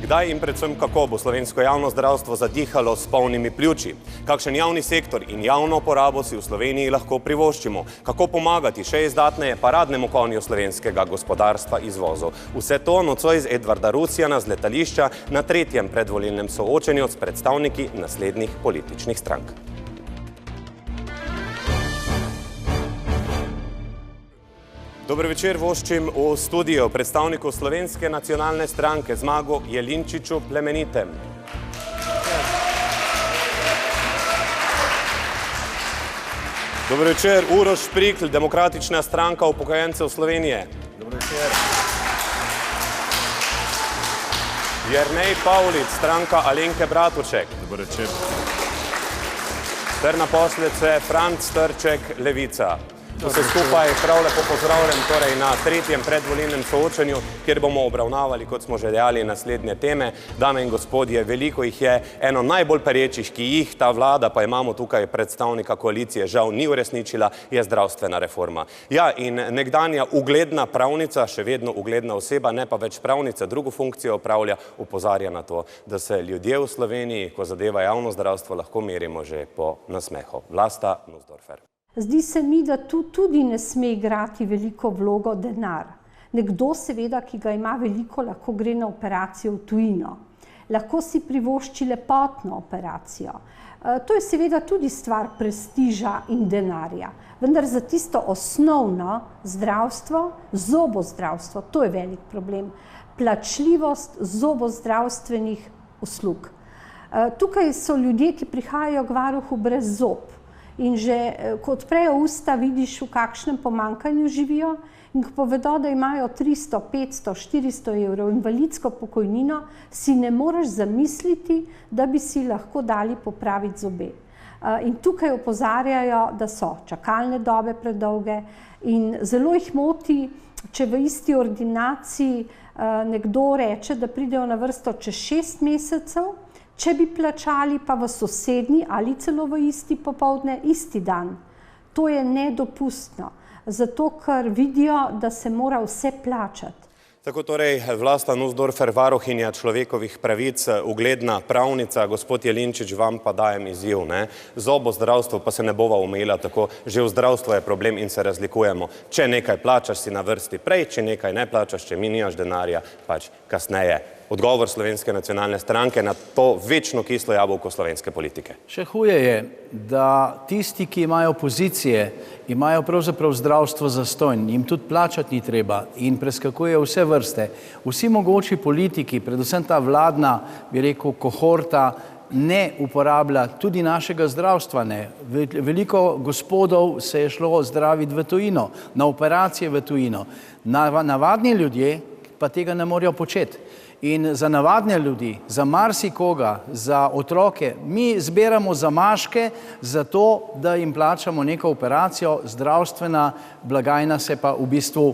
Kdaj in predvsem kako bo slovensko javno zdravstvo zadihalo s polnimi pljuči? Kakšen javni sektor in javno porabo si v Sloveniji lahko privoščimo? Kako pomagati še izdatneje paradnemu konju slovenskega gospodarstva izvozu? Vse to nocoj z Edvarda Rusjana z letališča na tretjem predvolilnem soočenju s predstavniki naslednjih političnih strank. Dober večer voščim v studio predstavniku Slovenske nacionalne stranke Zmagu Jelinčiču Plemenitem. Dober večer Uroš Šprikl, Demokratična stranka upokojencev Slovenije. Dober večer. Jernej Pavlic, stranka Alenke Bratušek. Dober večer. Ter naposled Franc Trček, Levica. Vse skupaj prav lepo pozdravljam torej na tretjem predvolilnem soočenju, kjer bomo obravnavali, kot smo že dejali, naslednje teme. Dame in gospodje, veliko jih je. Eno najbolj perečih, ki jih ta vlada, pa imamo tukaj predstavnika koalicije, žal ni uresničila, je zdravstvena reforma. Ja, in nekdanja ugledna pravnica, še vedno ugledna oseba, ne pa več pravnica, drugo funkcijo opravlja, opozarja na to, da se ljudje v Sloveniji, ko zadeva javno zdravstvo, lahko merimo že po nasmehu. Vlasta Nussdorfer. Zdi se mi, da tu tudi ne sme igrati veliko vlogo denar. Nekdo seveda, ki ga ima veliko, lahko gre na operacijo v tujino. Lahko si privošči lepotno operacijo. To je seveda tudi stvar prestiža in denarja. Vendar za tisto osnovno zdravstvo, zobozdravstvo, to je velik problem. Plačljivost zobozdravstvenih uslug. Tukaj so ljudje, ki prihajajo k varuhu brez zob. In že, ko odprejo usta, vidiš, v kakšnem pomanjkanju živijo in ko povedo, da imajo 300, 500, 400 evrov invalidsko pokojnino, si ne moreš zamisliti, da bi si lahko dali popraviti zobe. In tukaj opozarjajo, da so čakalne dobe predolge in zelo jih moti, če v isti ordinaciji nekdo reče, da pridejo na vrsto čez 6 mesecev, če bi plačali pa v sosednji ali celo v isti popoldne, isti dan. To je nedopustno, zato ker vidijo, da se mora vse plačati. Tako torej Vlasta Nussdorfer, varuhinja človekovih pravic, ugledna pravnica, gospod Jelinčič, vam pa dajem izziv. Zobozdravstvo pa se ne bova omejila tako, že v zdravstvu je problem in se razlikujemo. Če nekaj plačaš, si na vrsti prej, če nekaj ne plačaš, če nimaš denarja, pač kasneje. Odgovor Slovenske nacionalne stranke na to večno kislo jabolko slovenske politike. Še huje je, da tisti, ki imajo pozicije, imajo pravzaprav zdravstvo zastonj, jim tudi plačati ni treba in preskakujejo vse vrste. Vsi mogoči politiki, predvsem ta vladna, bi rekel, kohorta, ne uporablja tudi našega zdravstva ne. Veliko gospodov se je šlo zdraviti v tujino, na operacije v tujino. Navadni ljudje pa tega ne morejo početi. In za navadne ljudi, za marsikoga, za otroke, mi zbiramo zamaške za to, da jim plačamo neko operacijo, zdravstvena blagajna se pa v bistvu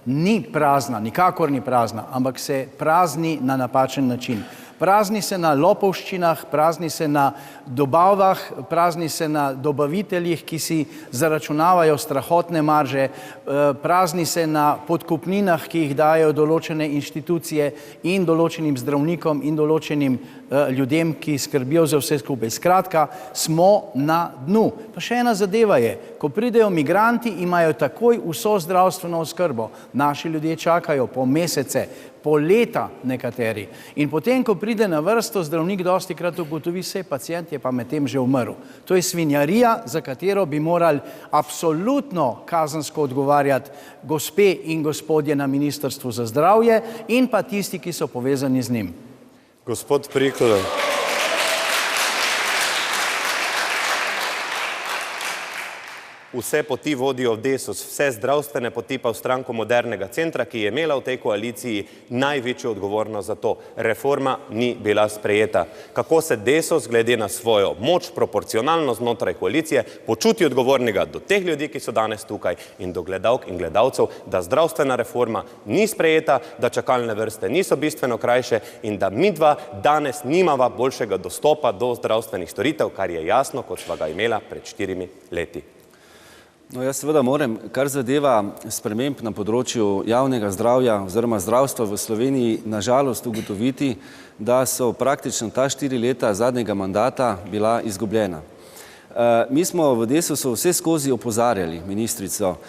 ni prazna, nikakor ni prazna, ampak se prazni na napačen način. Prazni se na lopovščinah, prazni se na dobavah, prazni se na dobaviteljih, ki si zaračunavajo strahotne marže, prazni se na podkupninah, ki jih dajo določene inštitucije in določenim zdravnikom in določenim ljudem, ki skrbijo za vse skupaj. Skratka, smo na dnu. Pa še ena zadeva je, ko pridejo migranti, imajo takoj vso zdravstveno oskrbo. Naši ljudje čakajo po mesece, po leta nekateri. In potem, ko pride na vrsto, zdravnik dostikrat ugotovi, se pacient je pa medtem že umrl. To je svinjarija, za katero bi morali absolutno kazensko odgovarjati gospe in gospodje na Ministrstvu za zdravje in pa tisti, ki so povezani z njim. Gospod Prikl. Vse poti vodijo v Desus, vse zdravstvene poti pa v Stranko modernega centra, ki je imela v tej koaliciji največjo odgovornost za to. Reforma ni bila sprejeta. Kako se Desus, glede na svojo moč, proporcionalno znotraj koalicije, počuti odgovornega do teh ljudi, ki so danes tukaj, in do gledalk in gledalcev, da zdravstvena reforma ni sprejeta, da čakalne vrste niso bistveno krajše in da midva danes nimava boljšega dostopa do zdravstvenih storitev, kar je jasno, kot sva ga imela pred 4 leti. No, jaz seveda moram, kar zadeva sprememb na področju javnega zdravja oziroma zdravstva v Sloveniji, nažalost ugotoviti, da so praktično ta 4 leta zadnjega mandata bila izgubljena. Mi smo v Desusu vse skozi opozarjali ministrico,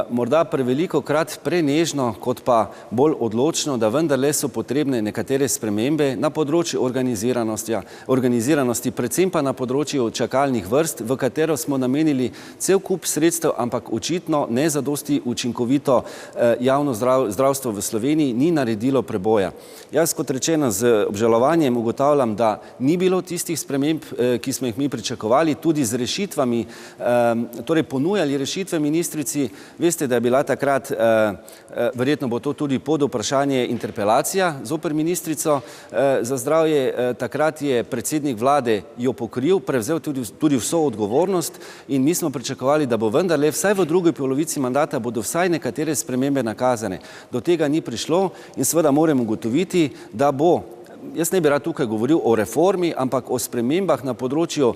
morda prevelikokrat prenežno, kot pa bolj odločno, da vendarle so potrebne nekatere spremembe na področju organiziranosti, predvsem pa na področju čakalnih vrst, v katero smo namenili cel kup sredstev, ampak očitno ne zadosti učinkovito javno zdravstvo v Sloveniji ni naredilo preboja. Jaz, kot rečeno, z obžalovanjem ugotavljam, da ni bilo tistih sprememb, ki smo jih mi pričakovali, tudi z rešitvami, torej ponujali rešitve ministrici. Veste, da je bila takrat, verjetno bo to tudi pod vprašanje, interpelacija zoper ministrico za zdravje. Takrat je predsednik vlade jo pokril, prevzel tudi vso odgovornost in mi smo pričakovali, da bo vendarle vsaj v drugi polovici mandata bodo vsaj nekatere spremembe nakazane. Do tega ni prišlo in seveda moram ugotoviti, da bo, jaz ne bi rad tukaj govoril o reformi, ampak o spremembah na področju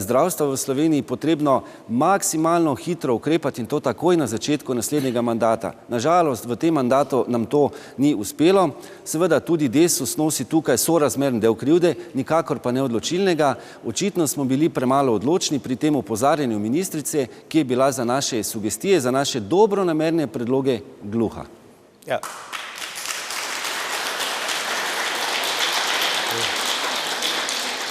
zdravstva v Sloveniji potrebno maksimalno hitro ukrepati in to takoj na začetku naslednjega mandata. Nažalost, v tem mandatu nam to ni uspelo. Seveda tudi Desus nosi tukaj sorazmeren del krivde, nikakor pa ne odločilnega. Očitno smo bili premalo odločni pri tem opozarjanju ministrice, ki je bila za naše sugestije, za naše dobronamerne predloge gluha. Ja.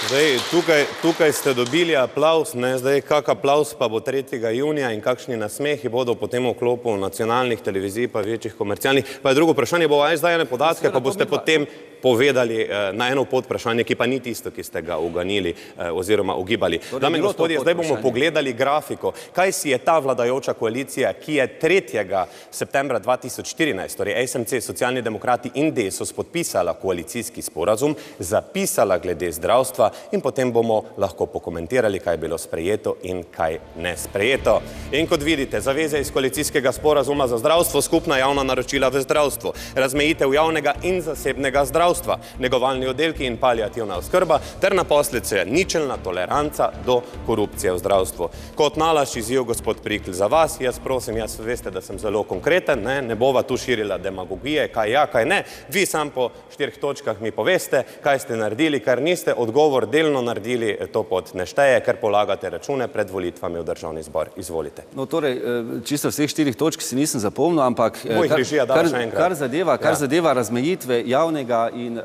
Zdaj, tukaj ste dobili aplavz, ne, zdaj kak aplavz pa bo 3. junija in kakšni nasmehi bodo potem v klopu nacionalnih televizij pa večjih komercialnih. Pa je drugo vprašanje, bo izdajane podatke, pa boste potem povedali na eno podvprašanje, ki pa ni tisto, ki ste ga uganili oziroma ugibali. Dame in gospodje, zdaj bomo pogledali grafiko, kaj si je ta vladajoča koalicija, ki je 3. septembra 2014, torej SMC, Socialni demokrati in Desus podpisala koalicijski sporazum, zapisala glede zdravstva in potem bomo lahko pokomentirali, kaj je bilo sprejeto in kaj ne sprejeto. In kot vidite, zaveze iz koalicijskega sporazuma za zdravstvo, skupna javna naročila v zdravstvu, razmejitev javnega in zasebnega zdravstva, negovalni oddelki in paliativna oskrba ter naposledice ničelna toleranca do korupcije v zdravstvu. Kot nalašč izziv, gospod Prikl, za vas, jaz prosim, jaz veste, da sem zelo konkreten, ne bova tu širila demagogije, kaj ja, kaj ne, vi sam po 4 točkah mi poveste, kaj ste naredili, kar niste, odgovor delno naredili, to pod ne šteje, ker polagate račune pred volitvami v Državni zbor. Izvolite. No, torej, čisto vseh 4 točk si nisem zapomnil, ampak kar zadeva razmejitve javnega in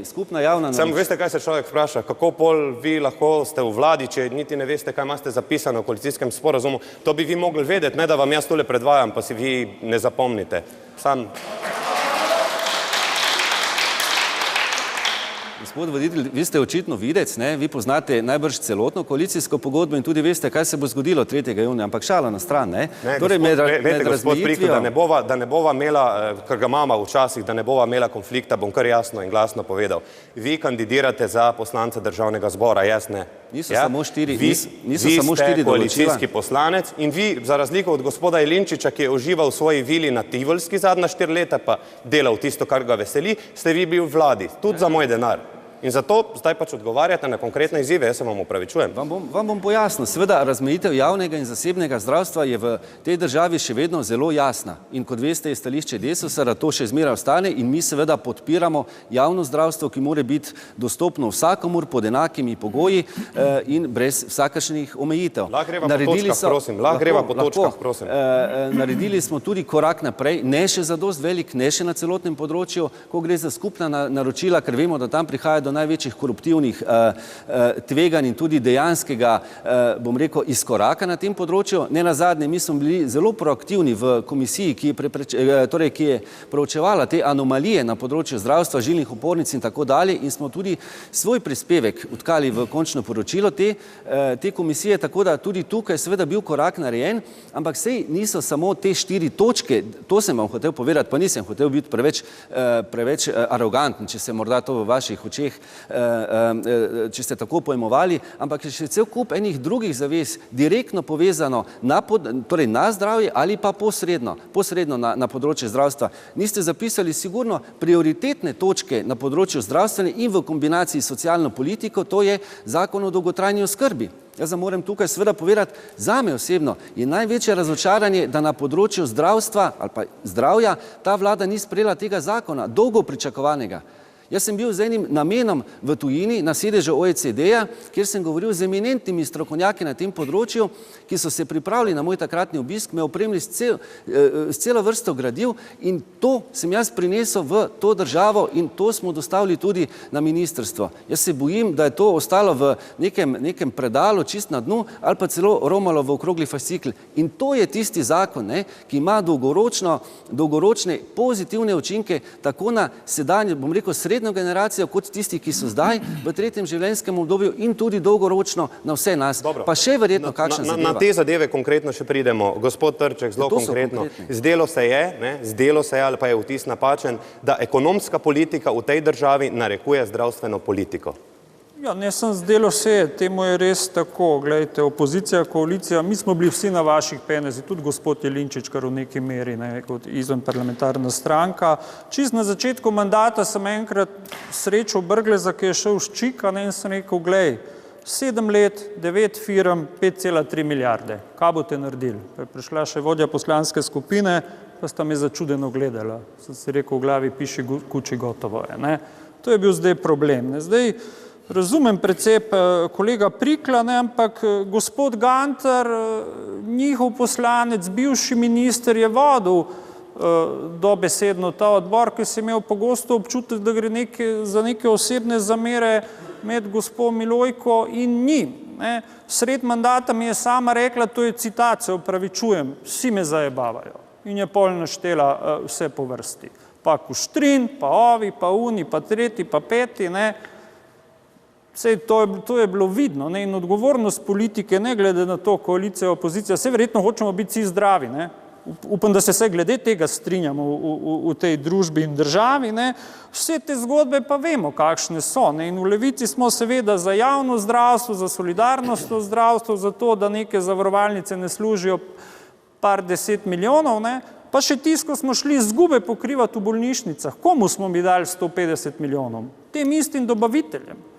skupna javna naročila. Samo veste, kaj se človek vpraša, kako pol vi lahko ste v vladi, če niti ne veste, kaj imate zapisano v koalicijskem sporazumu, to bi vi mogli vedeti, ne da vam jaz tole predvajam, pa si vi ne zapomnite. Sam... Gospod voditelj, vi ste očitno videc, vi poznate najbrž celotno koalicijsko pogodbo in tudi veste, kaj se bo zgodilo 3. junija, ampak šala na stran, Torej, gospod Prikl, da ne bova imela, kar ga imamo včasih, da ne bova imela konflikta, bom kar jasno in glasno povedal. Vi kandidirate za poslanca Državnega zbora, jaz ne. Niso samo 4 določila. Vi ste koalicijski poslanec in vi, za razliko od gospoda Jelinčiča, ki je užival v svoji vili na Tivolski zadnja 4 leta, pa delal tisto, kar ga veseli, ste vi bil v vladi, tudi za moj denar. In zato zdaj pač odgovarjate na konkretne izzive, jaz se vam opravičujem. Vam bom pojasnil. Seveda, razmejitev javnega in zasebnega zdravstva je v tej državi še vedno zelo jasna. In kot veste, je stališče Desusa, da to še zmeraj ostane in mi seveda podpiramo javno zdravstvo, ki mora biti dostopno vsakomur pod enakimi pogoji in brez vsakršnih omejitev. Lahko greva po točkah, prosim. Naredili smo tudi korak naprej, ne še zadost velik, ne še na celotnem področju, ko gre za skupna naročila, ker vemo, da tam prihaja do največjih koruptivnih tveganj in tudi dejanskega, bom rekel, izkoraka na tem področju. Ne nazadnje, mi smo bili zelo proaktivni v komisiji, ki je proučevala te anomalije na področju zdravstva, žilnih opornic in tako dalje in smo tudi svoj prispevek utkali v končno poročilo te komisije, tako da tudi tukaj seveda bil korak narejen, ampak sej niso samo te 4 točke, to sem vam hotel povedati, pa nisem hotel biti preveč aroganten, če se morda to v vaših očeh če ste tako pojmovali, ampak je še cel kup enih drugih zavez direktno povezano na zdravje ali pa posredno na področje zdravstva. Niste zapisali sigurno prioritetne točke na področju zdravstvene in v kombinaciji s socialno politiko, to je Zakon o dolgotrajni oskrbi. Jaz moram tukaj seveda povedati, zame osebno je največje razočaranje, da na področju zdravstva ali pa zdravja ta vlada ni sprejela tega zakona, dolgo pričakovanega. Jaz sem bil z enim namenom v tujini na sedežu OECD-ja, kjer sem govoril z eminentnimi strokovnjaki na tem področju, ki so se pripravili na moj takratni obisk, me opremili s celo vrsto gradiv in to sem jaz prinesel v to državo in to smo dostavili tudi na ministrstvo. Jaz se bojim, da je to ostalo v nekem predalu čist na dnu ali pa celo romalo v okrogli fascikl. In to je tisti zakon, ki ima dolgoročne pozitivne učinke tako na sedanje, bom rekel, srednjo generacijo, kot tisti, ki so zdaj v tretjem življenjskem obdobju in tudi dolgoročno na vse nas. Dobro. Pa še verjetno kakšna zadeva. Na te zadeve konkretno še pridemo. Gospod Trček, zelo konkretno. Zdelo se je, ali pa je vtis napačen, da ekonomska politika v tej državi narekuje zdravstveno politiko. Ja, ne sem zdelo se, temu je res tako. Glejte, opozicija, koalicija, mi smo bili vsi na vaših penezih, tudi gospod Jelinčič, kar v neki meri, kot izven parlamentarna stranka. Čist na začetku mandata sem enkrat srečal Brgleza, ki je šel s čika, in sem rekel, glej, 7 let, 9 firm, 5,3 milijarde. Kaj boste naredili? Pa je prišla še vodja poslanske skupine, pa sta me začudeno gledala. Sem si rekel, v glavi piši kuči gotovo je. To je bil zdaj problem. Zdaj, razumem precep kolega Prikla, ampak gospod Gantar, njihov poslanec, bivši minister, je vodil dobesedno ta odbor, ki se je imel pogosto občutek, da gre za neke osebne zamere med gospod Milojko in njim. Sred mandata mi je sama rekla, to je citat, se opravičujem, vsi me zajebavajo. In je pol naštela vse po vrsti. Pa Kuštrin, pa ovi, pa uni, pa tretji, pa peti, Sej to je bilo vidno in odgovornost politike, ne glede na to, koalicija, opozicija, vse verjetno hočemo biti vsi zdravi. Upam, da se vse glede tega strinjamo v tej družbi in državi. Vse te zgodbe pa vemo, kakšne so. In v Levici smo seveda za javno zdravstvo, za solidarnost v zdravstvu, za to, da neke zavarovalnice ne služijo par 10 milijonov, pa še tisto smo šli izgube pokrivati v bolnišnicah. Komu smo mi dali 150 milijonov? Tem istim dobaviteljem.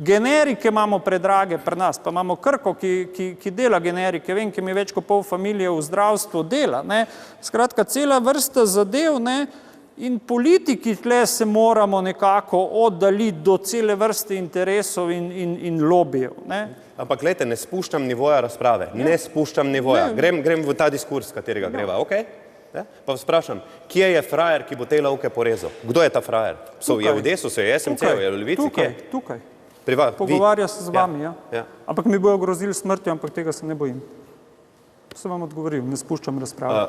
Generike imamo predrage pri nas, pa imamo Krko, ki dela generike, vem, ki mi več kot pol familije v zdravstvu dela. Skratka, cela vrsta zadev in politiki tle se moramo nekako oddaljiti do cele vrste interesov in lobijev. Ampak gledajte, ne spuščam nivoja razprave, ne spuščam nivoja. Grem v ta diskurs, katerega greva, okej? Pa vprašam, kje je frajer, ki bo te lovke porezal? Kdo je ta frajer? Je v Desusu, je SMC, je v Levici, kje? Tukaj. Pogovarja se z vami, ja. Ampak mi bojo grozili smrtjo, ampak tega se ne bojim. Sem vam odgovoril, ne spuščam razprave.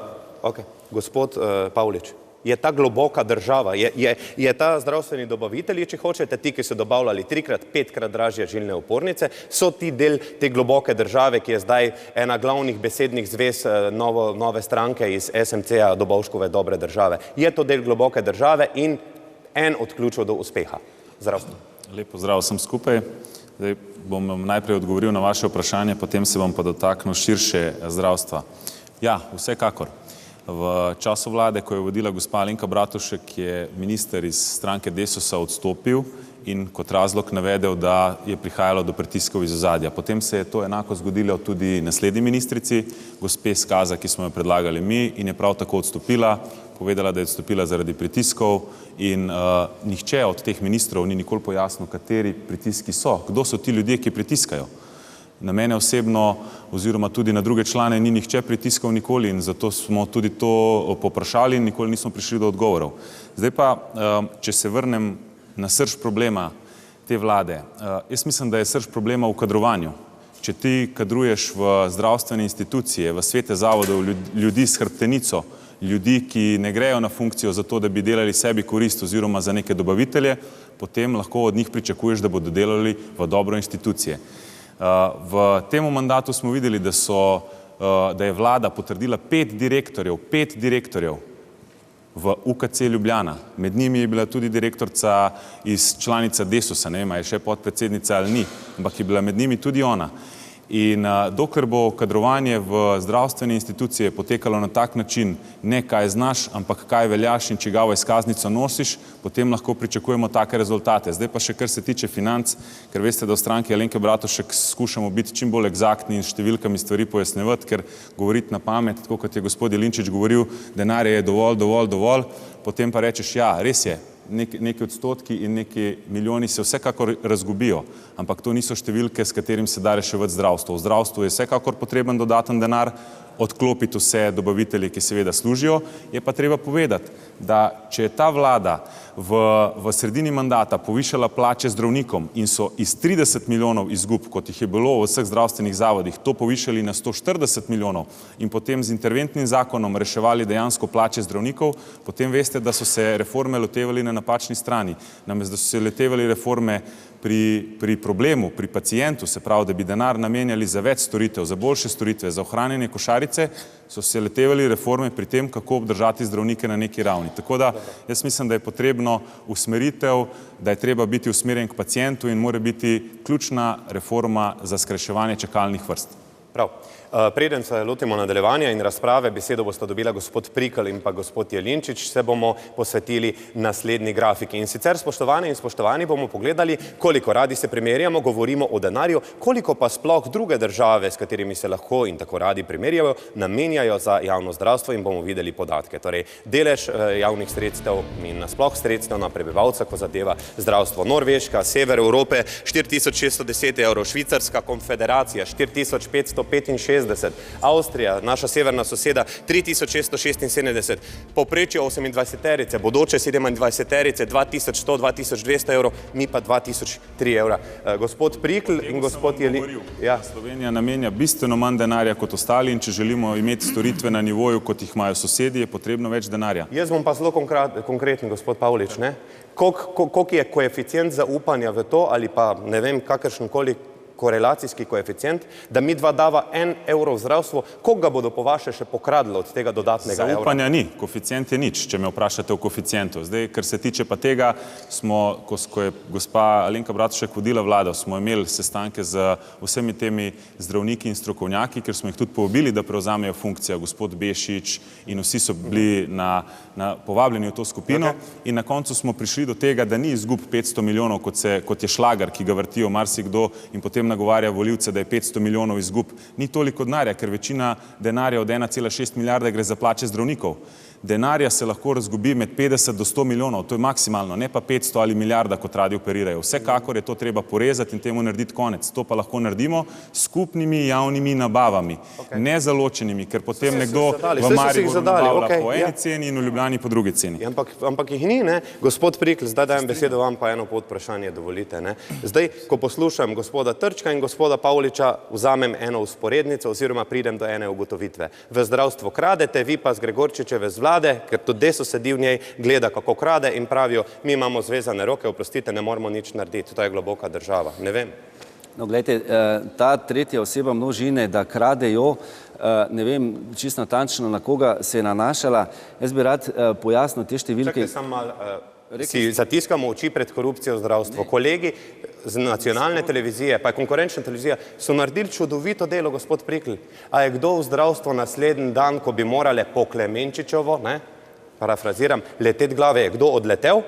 Gospod Pavlič, je ta globoka država, je ta zdravstveni dobavitelji, če hočete, ti, ki so dobavljali 3-krat, 5-krat dražje žilne opornice, so ti del te globoke države, ki je zdaj ena glavnih besednih zvez nove stranke iz SMC-a Dobovškove dobre države. Je to del globoke države in en od ključev do uspeha zdravstva. Lep pozdrav vsem skupaj. Zdaj bom najprej odgovoril na vaše vprašanje, potem se bom pa dotaknil širše zdravstva. Ja, vsekakor. V času vlade, ko je vodila gospa Alenka Bratušek, je minister iz stranke Desusa odstopil in kot razlog navedel, da je prihajalo do pritiskov iz ozadja. Potem se je to enako zgodilo tudi naslednji ministrici, gospe Skaza, ki smo jo predlagali mi in je prav tako odstopila, povedala, da je odstopila zaradi pritiskov in nihče od teh ministrov ni nikoli pojasnil, kateri pritiski so, kdo so ti ljudje, ki pritiskajo. Na mene osebno oziroma tudi na druge člane ni nihče pritiskal nikoli in zato smo tudi to poprašali in nikoli nismo prišli do odgovorov. Zdaj pa, če se vrnem na srž problema te vlade, jaz mislim, da je srž problema v kadrovanju. Če ti kadruješ v zdravstvene institucije, v svete zavodov, ljudi s hrbtenico, ljudi, ki ne grejo na funkcijo zato, da bi delali sebi korist oziroma za neke dobavitelje, potem lahko od njih pričakuješ, da bodo delali v dobro institucije. V tem mandatu smo videli, da je vlada potrdila 5 direktorjev v UKC Ljubljana. Med njimi je bila tudi direktorica iz članica Desusa, ne vem, je še podpredsednica ali ni, ampak je bila med njimi tudi ona. In dokler bo kadrovanje v zdravstvene institucije potekalo na tak način, ne kaj znaš, ampak kaj veljaš in čigavo izkaznico nosiš, potem lahko pričakujemo take rezultate. Zdaj pa še kar se tiče financ, ker veste, da v stranki Alenke Bratušek skušamo biti čim bolj egzaktni in številkami stvari pojasnjevati, ker govoriti na pamet, tako kot je gospod Jelinčič govoril, denarja je dovolj, potem pa rečeš, ja, res je, neki odstotki in neki milijoni se vsekakor razgubijo, ampak to niso številke, s katerim se da reševati zdravstvo. V zdravstvu je vsekakor potreben dodaten denar, odklopiti vse dobavitelje, ki seveda služijo. Je pa treba povedati, da če je ta vlada v sredini mandata povišala plače zdravnikom in so iz 30 milijonov izgub, kot jih je bilo v vseh zdravstvenih zavodih, to povišali na 140 milijonov in potem z interventnim zakonom reševali dejansko plače zdravnikov, potem veste, da so se reforme lotevali na napačni strani. Namesto da so se lotevali reforme pri problemu, pri pacientu, se pravi, da bi denar namenjali za več storitev, za boljše storitve, za ohranjanje košarice, so se lotevali reforme pri tem, kako obdržati zdravnike na neki ravni. Tako da jaz mislim, da je potrebno usmeritev, da je treba biti usmerjen k pacientu in mora biti ključna reforma za skrajševanje čakalnih vrst. Prav. Preden se lotimo nadaljevanja in razprave, besedo bosta dobila gospod Prikl in pa gospod Jelinčič, se bomo posvetili naslednji grafiki. In sicer, spoštovane in spoštovani, bomo pogledali, koliko radi se primerjamo, govorimo o denarju, koliko pa sploh druge države, s katerimi se lahko in tako radi primerjajo, namenjajo za javno zdravstvo in bomo videli podatke. Torej, delež javnih sredstev in nasploh sredstev na prebivalca, ko zadeva zdravstvo. Norveška, sever Evrope, 4610 evrov, Švicarska konfederacija, 4565, Avstrija, naša severna soseda, 3676, povprečje 28-terice, bodoče 27-terice, 2100, 2200 evrov, mi pa 2003 evra. Gospod Prikl in gospod Jelinčič. Ja. Slovenija namenja bistveno manj denarja kot ostali in če želimo imeti storitve na nivoju, kot jih imajo sosedi, je potrebno več denarja. Jaz bom pa zelo konkreten, gospod Pavlič, ne? Koliko je koeficient zaupanja v to ali pa ne vem, kakršenkoli korelacijski koeficient, da mi dva dava 1 evro v zdravstvo, koliko ga bodo po vaše še pokradlo od tega dodatnega evra? Zaupanja ni, koeficient je nič, če me vprašate o koeficientu. Zdaj, ker se tiče pa tega, ko je gospa Alenka Bratušek vodila vlado, smo imeli sestanke z vsemi temi zdravniki in strokovnjaki, ker smo jih tudi povabili, da prevzamejo funkcijo, gospod Bešič in vsi so bili povabljeni v to skupino in na koncu smo prišli do tega, da ni izgub 500 milijonov, kot je šlager, ki ga vrtijo marsikdo in potem nagovarja volivce, da je 500 milijonov izgub. Ni toliko denarja, ker večina denarja od 1,6 milijarde gre za plače zdravnikov. Denarja se lahko razgubi med 50 do 100 milijonov, to je maksimalno, ne pa 500 ali milijarda, kot radi operirajo. Vsekakor je to treba porezati in temu narediti konec. To pa lahko naredimo s skupnimi javnimi nabavami, ne zaločenimi, ker potem nekdo v Mariboru nabavlja po eni ceni in v Ljubljani po drugi ceni. Ampak jih ni, ne? Gospod Prikl, zdaj dajem besedo vam pa eno podvprašanje, dovolite, ne? Zdaj, ko poslušam gospoda Trčka in gospoda Pavliča, vzamem eno usporednico oziroma pridem do ene ugotovitve. V zdravstvo kradete, vi pa z Gregorčičeve z vlade, ker tudi Desus sedi v njej, gleda, kako krade in pravijo, mi imamo zvezane roke, oprostite, ne moramo nič narediti. To je globoka država. Ne vem. No, gledajte, ta tretja oseba množine, da kradejo, ne vem čisto natančno, na koga se je nanašala. Jaz bi rad pojasnil te številke. Čakaj, samo malo, si zatiskamo oči pred korupcijo v zdravstvu. Kolegi z nacionalne televizije, pa je konkurenčna televizija, so naredili čudovito delo, gospod Prikl. A je kdo v zdravstvo naslednji dan, ko bi morale po Klemenčičevo, ne, parafraziram, leteti glave, je kdo odletel?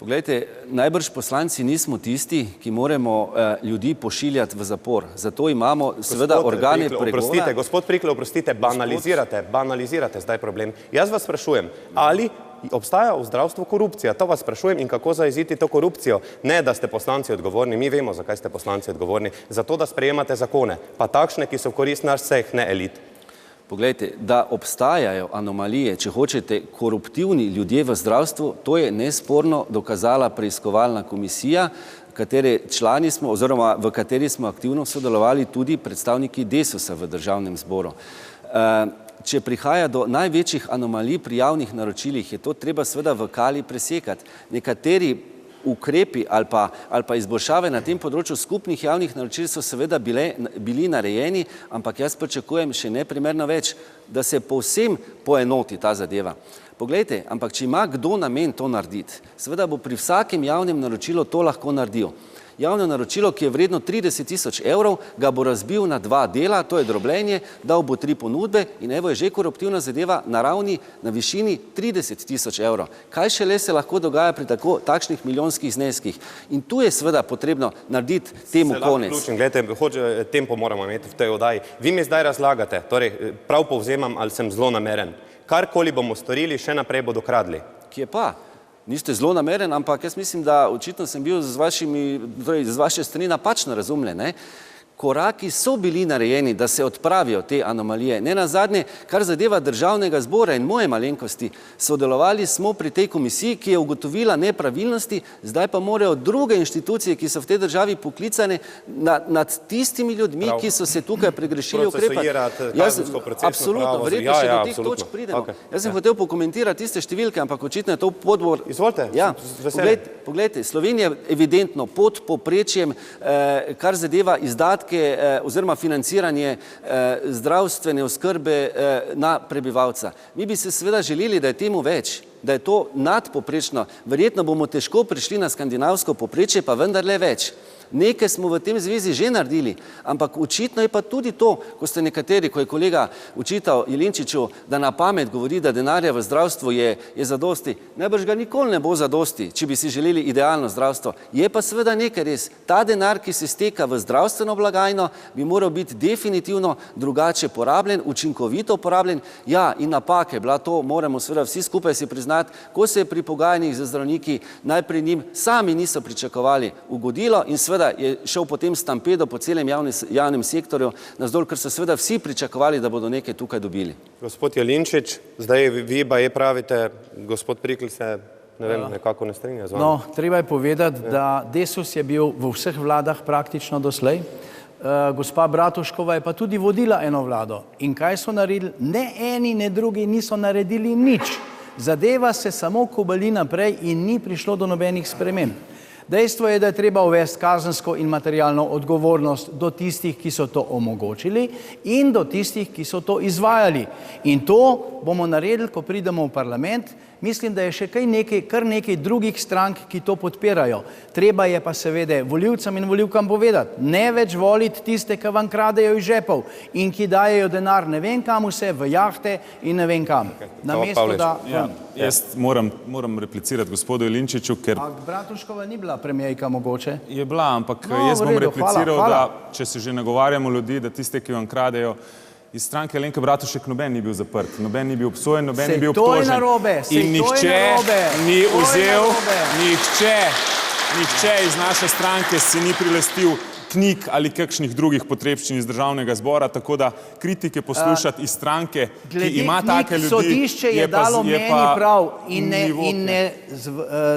Poglejte, najbrž poslanci nismo tisti, ki moramo ljudi pošiljati v zapor. Zato imamo seveda organe pregona. Gospod Prikl, oprostite, banalizirate zdaj problem. Jaz vas sprašujem, ali obstaja v zdravstvu korupcija? To vas sprašujem in kako zajeziti to korupcijo. Ne, da ste poslanci odgovorni, mi vemo, zakaj ste poslanci odgovorni, zato da sprejemate zakone, pa takšne, ki so v korist nas vseh, ne elit. Poglejte, da obstajajo anomalije, če hočete, koruptivni ljudje v zdravstvu, to je nesporno dokazala preiskovalna komisija, katere člani smo, oziroma v kateri smo aktivno sodelovali tudi predstavniki Desusa v državnem zboru. Če prihaja do največjih anomalij pri javnih naročilih, je to treba seveda v kali presekati. Nekateri ukrepi ali pa izboljšave na tem področju skupnih javnih naročil so seveda bili narejeni, ampak jaz pričakujem še neprimerno več, da se povsem poenoti ta zadeva. Poglejte, ampak če ima kdo namen to narediti, seveda bo pri vsakem javnem naročilu to lahko naredil. javno naročilo, ki je vredno 30 000 evrov, ga bo razbil na 2 dela, to je drobljenje, dal bo 3 ponudbe in evo je že koruptivna zadeva na višini 30 000 evrov. Kaj šele se lahko dogaja pri takšnih milijonskih zneskih? In tu je seveda potrebno narediti temu konec. Gledajte, tempo moramo imeti v tej oddaji. Vi mi zdaj razlagate, torej prav povzemam, ali sem zlonameren. Karkoli bomo storili, še naprej bodo kradli. Kje pa? Niste zlonameren, ampak jaz mislim, da očitno sem bil z vaše strani napačno razumljen, ne? Koraki so bili narejeni, da se odpravijo te anomalije. Ne nazadnje, kar zadeva Državnega zbora in moje malenkosti, sodelovali smo pri tej komisiji, ki je ugotovila nepravilnosti, zdaj pa morajo druge inštitucije, ki so v tej državi poklicane nad tistimi ljudmi, ki so se tukaj pregrešili ukrepati. Absolutno, verjetno še do teh točk pridemo. Jaz sem hotel pokomentirati tiste številke, ampak očitno je to podvor. Izvolite, Poglejte, Slovenija je evidentno pod povprečjem, kar zadeva izdatke oziroma financiranje zdravstvene oskrbe na prebivalca. Mi bi se seveda želeli, da je temu več, da je to nadpovprečno. Verjetno bomo težko prišli na skandinavsko povprečje, pa vendarle več. Nekaj smo v tem zvezi že naredili, ampak očitno je pa tudi to, ko ste nekateri, ko je kolega očital Jelinčiču, da na pamet govori, da denarja v zdravstvu je zadosti. Najbrž ga nikoli ne bo zadosti, če bi si želeli idealno zdravstvo. Je pa seveda nekaj res. Ta denar, ki se steka v zdravstveno blagajno, bi moral biti definitivno drugače porabljen, učinkovito porabljen. Ja, in napake, bila to, moramo seveda vsi skupaj si priznati, ko se je pri pogajanjih z zdravniki najprej njim sami niso pričakovali ugodilo in seveda je šel potem stampedo po celem javnem sektorju navzdol, ker so seveda vsi pričakovali, da bodo nekaj tukaj dobili. Gospod Jelinčič, zdaj vi pa pravite, gospod Prikl se nekako ne strinja z vami. No, treba je povedati, da Desus je bil v vseh vladah praktično doslej. Gospa Bratuškova je pa tudi vodila eno vlado. In kaj so naredili? Ne eni, ne drugi niso naredili nič. Zadeva se samo kobali naprej in ni prišlo do nobenih sprememb. Dejstvo je, da je treba uvesti kazensko in materialno odgovornost do tistih, ki so to omogočili in do tistih, ki so to izvajali. In to bomo naredili, ko pridemo v parlament. Mislim, da je še kar nekaj drugih strank, ki to podpirajo. Treba je pa seveda volivcem in volivkam povedati, ne več voliti tiste, ki vam kradejo iz žepov in ki dajejo denar ne vem kam vse, v jahte in ne vem kam. Namesto da... Jaz moram replicirati gospodu Jelinčiču, ker... Bratuškova ni bila premijejka mogoče? Je bila, ampak jaz bom repliciral, da če se že nagovarjamo ljudi, da tiste, ki vam kradejo, iz stranke Alenke Bratušek noben ni bil zaprt, noben ni bil obsojen, noben ni bil obtožen. In nihče ni vzel, nihče iz naše stranke si ni prilastil knjig ali kakšnih drugih potrebščin iz Državnega zbora, tako da kritike poslušati iz stranke, ki ima take ljudi, sodišče je dalo meni prav in ne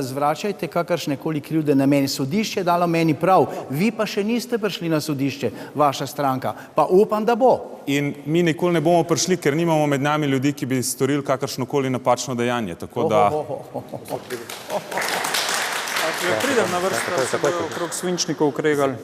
zvračajte kakršnekoli krivde na meni. Sodišče je dalo meni prav, vi pa še niste prišli na sodišče, vaša stranka, pa upam, da bo. In mi nikoli ne bomo prišli, ker nimamo med nami ljudi, ki bi storili kakršnokoli napačno dejanje, tako da... Pridem na vrsto, se bojo okrog svinčnikov kregali.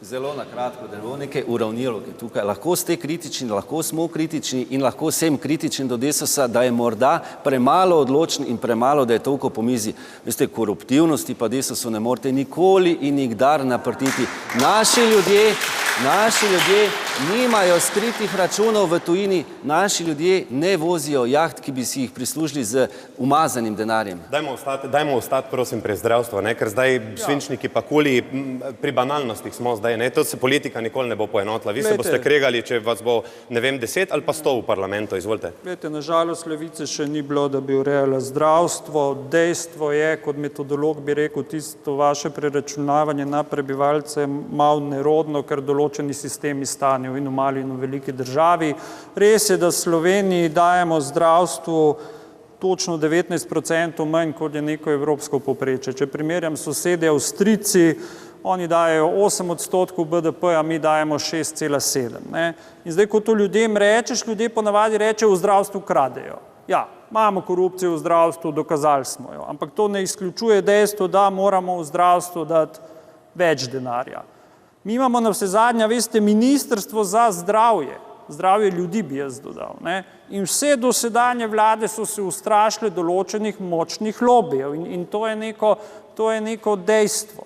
Zelo na kratko, da bo nekaj uravnilovke tukaj. Lahko ste kritični, lahko smo kritični in lahko sem kritičen do Desusa, da je morda premalo odločen in premalo, da je toliko po mizi. Veste, koruptivnosti pa Desusu ne morete nikoli in nikdar naprtiti. Naši ljudje nimajo skritih računov v tujini, naši ljudje ne vozijo jaht, ki bi si jih prislužili z umazanim denarjem. Dajmo ostati, prosim, pri zdravstvu, ker zdaj svinčniki pa kuli, pri banalnostih smo zdaj. To se politika nikoli ne bo poenotila. Vi se boste kregali, če vas bo, ne vem, 10 ali pa 100 v parlamentu. Izvolite. Glejte, nažalost Levice še ni bilo, da bi urejala zdravstvo. Dejstvo je, kot metodolog bi rekel, tisto vaše preračunavanje na prebivalce malo nerodno, ker določeni sistemi stanejo in v mali in v veliki državi. Res je, da Sloveniji dajemo zdravstvu točno 19% manj, kot je neko evropsko povprečje. Če primerjam sosede Avstrijci, oni dajejo 8% BDP-ja, mi dajemo 6,7. In zdaj, ko to ljudem rečeš, ljudje ponavadi rečejo, v zdravstvu kradejo. Ja, imamo korupcijo v zdravstvu, dokazali smo jo, ampak to ne izključuje dejstvo, da moramo v zdravstvu dati več denarja. Mi imamo na vsezadnje, veste, Ministrstvo za zdravje, zdravje ljudi bi jaz dodal, in vse dosedanje vlade so se ustrašile določenih močnih lobijev in to je neko dejstvo.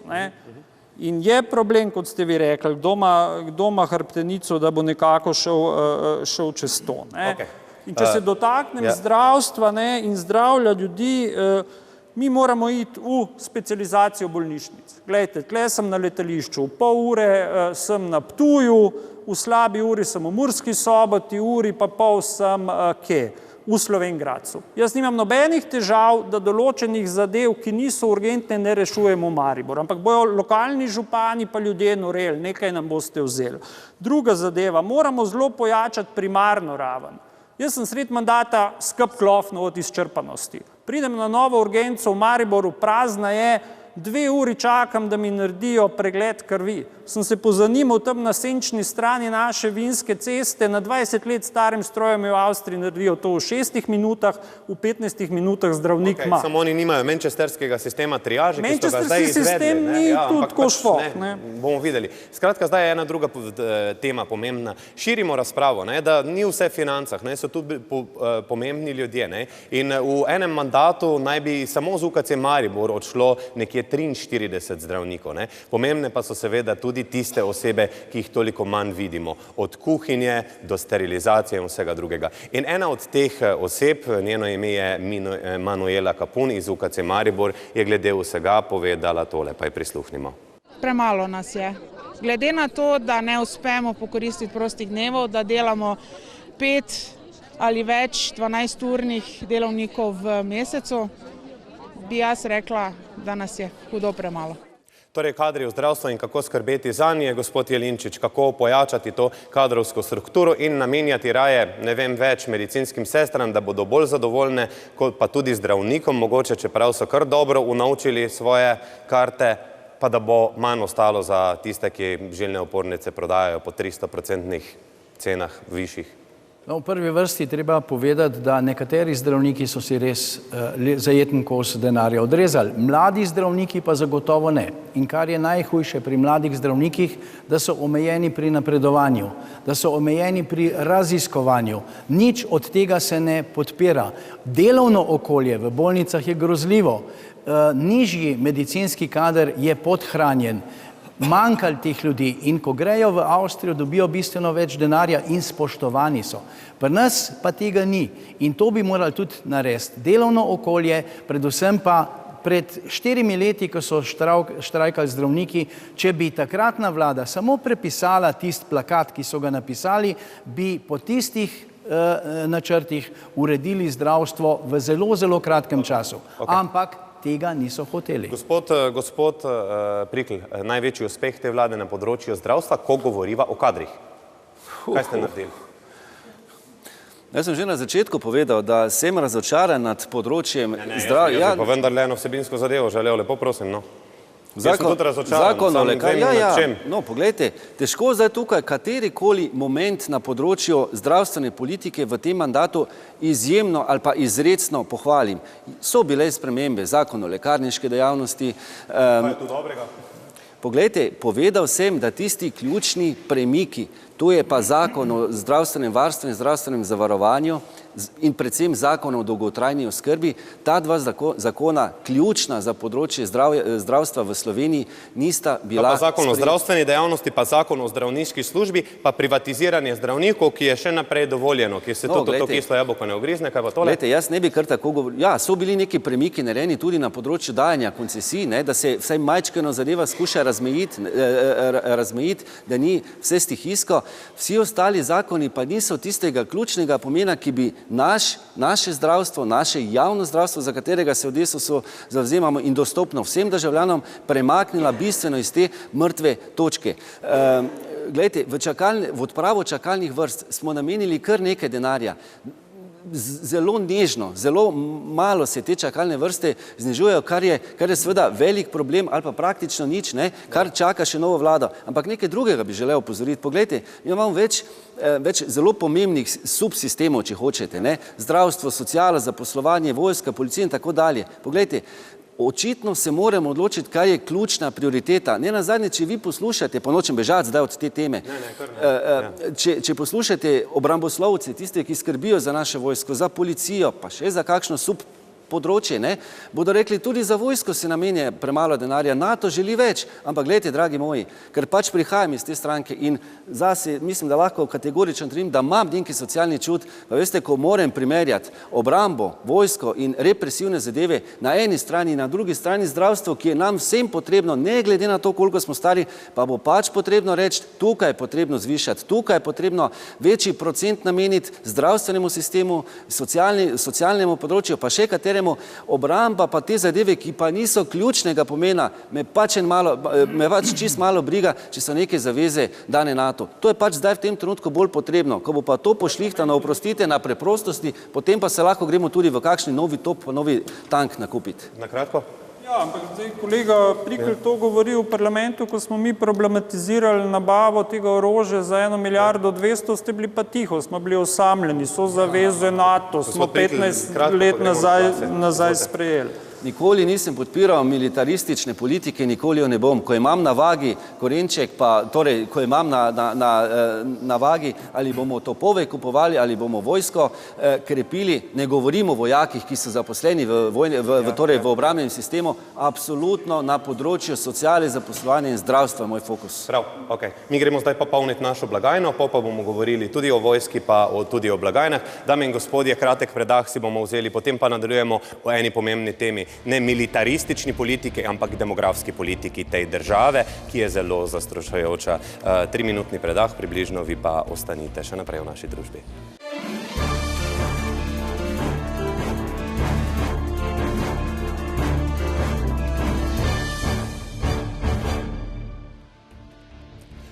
In je problem, kot ste vi rekli, kdo ima hrbtenico, da bo nekako šel čez to. Okay. In če se dotaknem zdravstva in zdravja ljudi, mi moramo iti v specializacijo bolnišnic. Glejte, tle sem na letališču, v pol ure sem na Ptuju, v slabi uri sem v Murski Soboti, uri pa pol sem v Slovenj Gradcu. Jaz nimam nobenih težav, da določenih zadev, ki niso urgentne, ne rešujemo v Mariboru, ampak bojo lokalni župani pa ljudje noreli, nekaj nam boste vzeli. Druga zadeva, moramo zelo pojačati primarno raven. Jaz sem sred mandata skrb klofno od izčrpanosti. Pridem na novo urgenco v Mariboru, prazna je, 2 uri čakam, da mi naredijo pregled krvi. Sem se pozanimal tam na senčni strani naše Vinske ceste, na 20 let starim strojem v Avstriji naredijo to v 6 minutah, v 15 minutah zdravnik ima. Samo oni nimajo manchesterskega sistema triaže, ki so ga zdaj izvedli. Sistem ni tudi tako špok. Bomo videli. Skratka, zdaj je ena druga tema pomembna. Širimo razpravo, da ni vse v financah, so tudi pomembni ljudje. In v enem mandatu naj bi samo z UKC Maribor odšlo nekje 43 zdravnikov. Pomembne pa so seveda tudi tiste osebe, ki jih toliko manj vidimo. Od kuhinje do sterilizacije in vsega drugega. In ena od teh oseb, njeno ime je Manuela Kapun iz UKC Maribor, je glede vsega povedala tole, pa ji prisluhnimo. Premalo nas je. Glede na to, da ne uspemo pokoristiti prostih dnevov, da delamo 5 ali več 12-urnih delovnikov v mesecu, bi jaz rekla, da nas je hudo premalo. Torej, kadri v zdravstvu in kako skrbeti za nje, gospod Jelinčič, kako pojačati to kadrovsko strukturo in namenjati raje, ne vem, več medicinskim sestram, da bodo bolj zadovoljne, pa tudi zdravnikom, mogoče, čeprav so kar dobro unovčili svoje karte, pa da bo manj ostalo za tiste, ki žilne opornice prodajajo po 300% cenah višjih. No, v prvi vrsti treba povedati, da nekateri zdravniki so si res zajeten kos denarja odrezali. Mladi zdravniki pa zagotovo ne. In kar je najhujše pri mladih zdravnikih, da so omejeni pri napredovanju, da so omejeni pri raziskovanju. Nič od tega se ne podpira. Delovno okolje v bolnicah je grozljivo. Nižji medicinski kader je podhranjen. Manjkali teh ljudi in ko grejo v Avstrijo, dobijo bistveno več denarja in spoštovani so. Pri nas pa tega ni in to bi morali tudi narediti. Delovno okolje, predvsem pa pred 4 leti, ko so štrajkali zdravniki, če bi takratna vlada samo prepisala tisti plakat, ki so ga napisali, bi po tistih načrtih uredili zdravstvo v zelo, zelo kratkem času. Ampak tega niso hoteli. Gospod Prikl, največji uspeh te vlade na področju zdravstva, ko govoriva o kadrih. Kaj ste naredili? Jaz sem že na začetku povedal, da sem razočaran nad področjem zdravja. Jaz bi pa vendarle eno vsebinsko zadevo želel, lepo prosim, no. Jaz sem tudi razočaran, čem? No, poglejte, težko zdaj tukaj katerikoli moment na področju zdravstvene politike v tem mandatu izjemno ali pa izrecno pohvalim. So bile spremembe, zakon o lekarniški dejavnosti. Pa je tu dobrega? Poglejte, povedal sem, da tisti ključni premiki, to je pa zakon o zdravstvenem varstvu in zdravstvenem zavarovanju in predvsem zakon o dolgotrajni oskrbi, ta dva zakona ključna za področje zdravstva v Sloveniji nista bila... Pa zakon o zdravstveni dejavnosti, pa zakon o zdravniški službi, pa privatiziranje zdravnikov, ki je še naprej dovoljeno, ki se tudi to kislo jabolko ne ogrizne, kaj pa tole? Glejte, jaz ne bi kar tako govoril. Ja, so bili neki premiki narejeni tudi na področju dajanja koncesij, da se vsaj majčkeno zadeva skuša razmejiti, da ni vse stihijsko. Vsi ostali zakoni pa niso tistega ključnega pomena, ki bi naše zdravstvo, naše javno zdravstvo, za katerega se v Desusu zavzemamo in dostopno vsem državljanom, premaknila bistveno iz te mrtve točke. Glejte, v odpravo čakalnih vrst smo namenili kar nekaj denarja. Zelo nežno, zelo malo se te čakalne vrste znižujejo, kar je seveda velik problem ali pa praktično nič, kar čaka še novo vlado. Ampak nekaj drugega bi želel opozoriti. Poglejte, imamo več zelo pomembnih subsistemov, če hočete, zdravstvo, sociala, zaposlovanje, vojska, policija in tako dalje. Poglejte, očitno se moramo odločiti, kaj je ključna prioriteta. Ne nazadnje, če vi poslušate, pa nočem bežati zdaj od te teme, če poslušate obramboslovce, tiste, ki skrbijo za naše vojsko, za policijo, pa še za kakšno področje, ne, bodo rekli, tudi za vojsko se namenja premalo denarja, NATO želi več, ampak gledajte, dragi moji, ker pač prihajam iz te stranke in zase mislim, da lahko kategoričen trdim, da imam neki socialni čut, pa veste, ko moram primerjati obrambo, vojsko in represivne zadeve na eni strani in na drugi strani zdravstvo, ki je nam vsem potrebno, ne glede na to, koliko smo stari, pa bo pač potrebno reči, tukaj je potrebno zvišati, tukaj je potrebno večji procent nameniti zdravstvenemu sistemu, socialnemu področju, pa še kateremu, obramba pa te zadeve, ki pa niso ključnega pomena, me pač čist malo briga, če so neke zaveze dane NATO. To je pač zdaj v tem trenutku bolj potrebno. Ko bo pa to pošlihtano, oprostite, na preprostosti, potem pa se lahko gremo tudi v kakšni novi top, novi tank nakupiti. Na kratko? Ja, ampak zdaj kolega Prikl to govori v parlamentu, ko smo mi problematizirali nabavo tega orožja za 1 milijardo 200, ste bili pa tiho, smo bili osamljeni, so zaveze NATO, smo 15 let nazaj sprejeli. Nikoli nisem podpiral militaristične politike, nikoli jo ne bom. Ko imam na vagi korenček, ko imam na vagi, ali bomo topove kupovali, ali bomo vojsko krepili, ne govorimo o vojakih, ki so zaposleni v obrambnem sistemu, absolutno na področju sociale, zaposlovanja in zdravstva moj fokus. Prav, ok. Mi gremo zdaj pa polniti našo blagajno, pa bomo govorili tudi o vojski, pa tudi o blagajnah. Dame in gospodje, kratek predah si bomo vzeli, potem pa nadaljujemo o eni pomembni temi. Ne militaristični politiki, ampak demografski politiki tej države, ki je zelo zastrašujoča. 3-minutni predah približno, vi pa ostanite še naprej v naši družbi.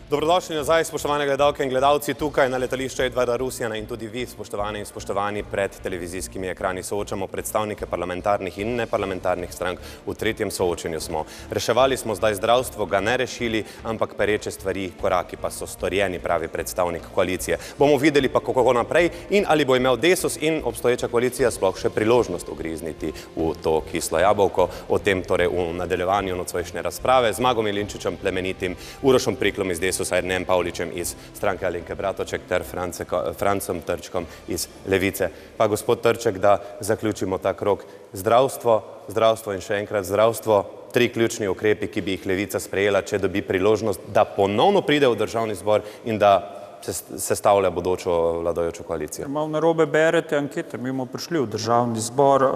Dobrodošli nazaj, spoštovane gledalke in gledalci, tukaj na letališču Edvarda Rusjana in tudi vi, spoštovane in spoštovani, pred televizijskimi ekrani soočamo predstavnike parlamentarnih in neparlamentarnih strank. V tretjem soočenju smo. Reševali smo zdaj zdravstvo, ga ne rešili, ampak pereče stvari, koraki pa so storjeni, pravi predstavnik koalicije. Bomo videli pa, kako naprej in ali bo imel Desus in obstoječa koalicija sploh še priložnost ugrizniti v to kislo jabolko. O tem torej v nadaljevanju nocojšnje razprave z Magom Jelinčičem, Plemenitim, Urošem Priklom iz Desusa, Jernejem Pavličem iz stranke Alenke Bratušek ter Francem Trčkom iz Levice. Pa gospod Trček, da zaključimo ta krog. Zdravstvo in še enkrat zdravstvo, 3 ključni ukrepi, ki bi jih Levica sprejela, če dobi priložnost, da ponovno pride v državni zbor in da sestavlja bodočo vladajočo koalicijo. Malo narobe berete ankete, mi bomo prišli v državni zbor.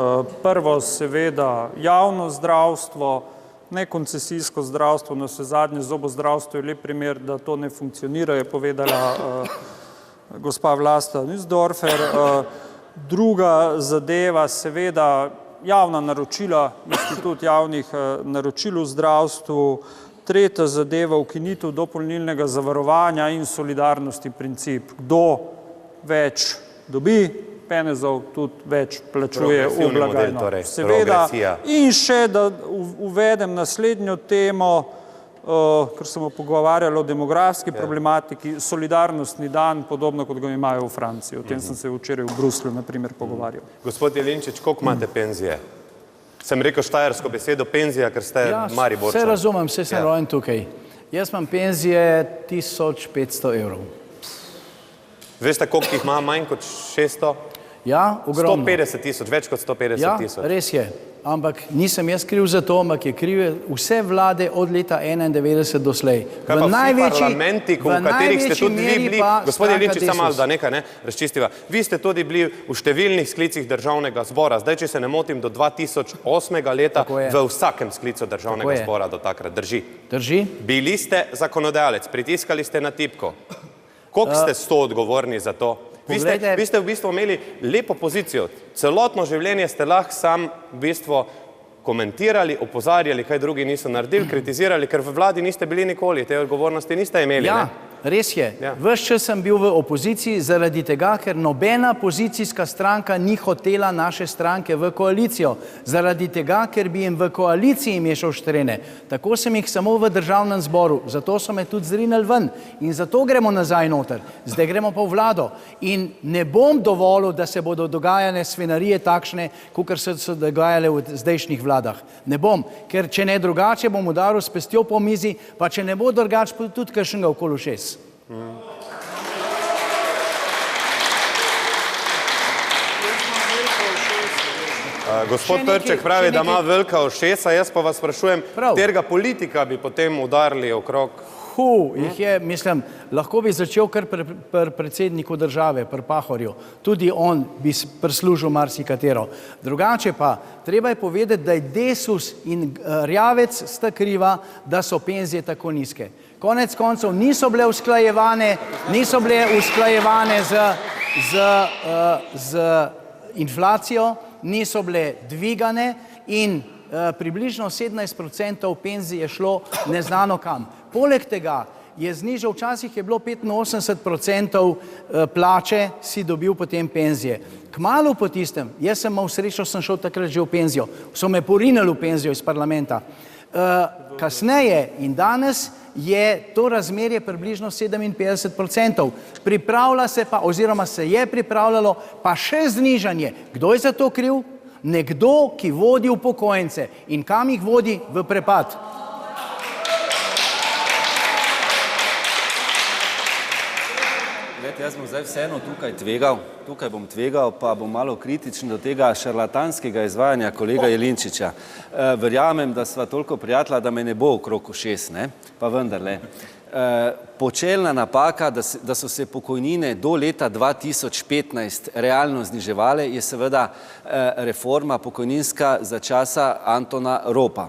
Prvo seveda javno zdravstvo, ne koncesijsko zdravstvo, na vse zadnje zobozdravstvo je lep primer, da to ne funkcionira, je povedala gospa Vlasta Nussdorfer. Druga zadeva, seveda javna naročila, institut javnih naročil v zdravstvu. Tretja zadeva, ukinitev dopolnilnega zavarovanja in solidarnosti princip. Kdo več dobi penezov, tudi več plačuje v blagajno. Seveda, in še, da uvedem naslednjo temo, ker smo pogovarjali o demografski problematiki, solidarnostni dan, podobno kot ga imajo v Franciji. O tem sem se včeraj v Bruslju, na primer, pogovarjal. Gospod Jelinčič, koliko imate penzije? Sem rekel štajersko besedo penzija, ker ste Mariborčan. Vse razumem, vse sem rojen tukaj. Jaz imam penzije 1500 evrov. Veste, koliko jih ima manj kot 600? Ja, ogromno. 150 tisoč, več kot 150 tisoč. Ja, res je. Ampak nisem jaz kriv za to, ampak je krive vse vlade od leta 1991 doslej. Kaj pa vsi parlamenti, v katerih ste tudi vi bili, gospod Jelinčič, samo malo, da nekaj razčistiva, vi ste tudi bili v številnih sklicih državnega zbora, zdaj, če se ne motim, do 2008. leta v vsakem sklicu državnega zbora do takrat. Drži? Drži. Bili ste zakonodajalec, pritiskali ste na tipko. Koliko ste soodgovorni za to? Vi ste v bistvu imeli lepo pozicijo. Celotno življenje ste lahko sam v bistvu komentirali, opozarjali, kaj drugi niso naredili, kritizirali, ker v vladi niste bili nikoli, te odgovornosti niste imeli. Ja, res je. Ves čas sem bil v opoziciji zaradi tega, ker nobena opozicijska stranka ni hotela naše stranke v koalicijo. Zaradi tega, ker bi jim v koaliciji mešal štrene. Tako sem jih samo v državnem zboru. Zato so me tudi zrinili ven. In zato gremo nazaj noter. Zdaj gremo pa v vlado. In ne bom dovolil, da se bodo dogajale svinarije takšne, kakor so se dogajale v zdajšnjih vladah. Ne bom. Ker če ne drugače, bom udaril s pestjo po mizi, pa če ne bo drugače, tudi kakšnega okolo šest. Gospod Trček pravi, da ima velika ušesa, jaz pa vas sprašujem, katerega politika bi potem udarili okrog? Jih je, mislim, lahko bi začel kar pri predsedniku države, pri Pahorju. Tudi on bi prislužil marsikatero. Drugače pa, treba je povedati, da je Desus in Rjavec sta kriva, da so penzije tako nizke. Konec koncev niso bile usklajevane z inflacijo, niso bile dvigane in približno 17% penzij je šlo neznano kam. Poleg tega je znižal, včasih je bilo 85% plače, si dobil potem penzije. Kmalu po tistem, jaz sem imel srečo, sem šel takrat že v penzijo, so me porinili v penzijo iz parlamenta. Kasneje in danes je to razmerje približno 57%. Pripravlja se pa, oziroma se je pripravljalo pa še znižanje. Kdo je za to kriv? Nekdo, ki vodi upokojence. In kam jih vodi? V prepad. Jaz bom zdaj vseeno tukaj bom tvegal, pa bom malo kritičen do tega šarlatanskega izvajanja kolega Jelinčiča. Verjamem, da sva toliko prijatelja, da me ne bo okrog ušes, ne? Pa vendarle. Počelna napaka, da so se pokojnine do leta 2015 realno zniževale, je seveda reforma pokojninska za časa Antona Ropa.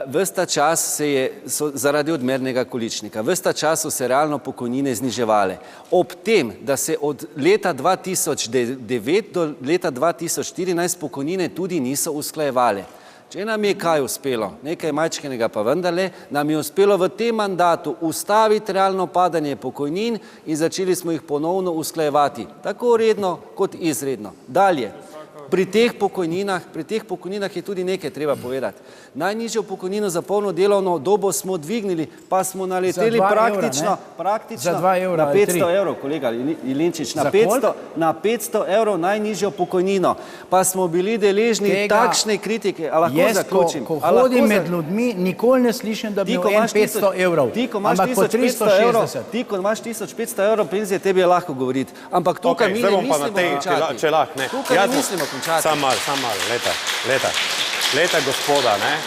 Ves ta čas zaradi odmernega količnika, ves ta čas so se realno pokojnine zniževale. Ob tem, da se od leta 2009 do leta 2014 pokojnine tudi niso usklajevale. Če nam je kaj uspelo, nekaj majčkenega pa vendarle, nam je uspelo v tem mandatu ustaviti realno padanje pokojnin in začeli smo jih ponovno usklajevati, tako redno kot izredno. Dalje. Pri teh pokojninah je tudi nekaj treba povedati. Najnižjo pokojnino za polno delovno dobo smo dvignili, pa smo naleteli praktično na 500 evrov, kolega Jelinčič, na 500 evrov najnižjo pokojnino. Pa smo bili deležni takšne kritike. A lahko zaključim? Ko hodim med ljudmi, nikoli ne slišim, da bi imel 500 evrov, ampak po 360. Ti, ko imaš 1500 evrov penzije, tebi je lahko govoriti. Ampak tukaj mi ne mislimo končati. Tukaj ne mislimo končati. Sam malo, leta gospoda, ne?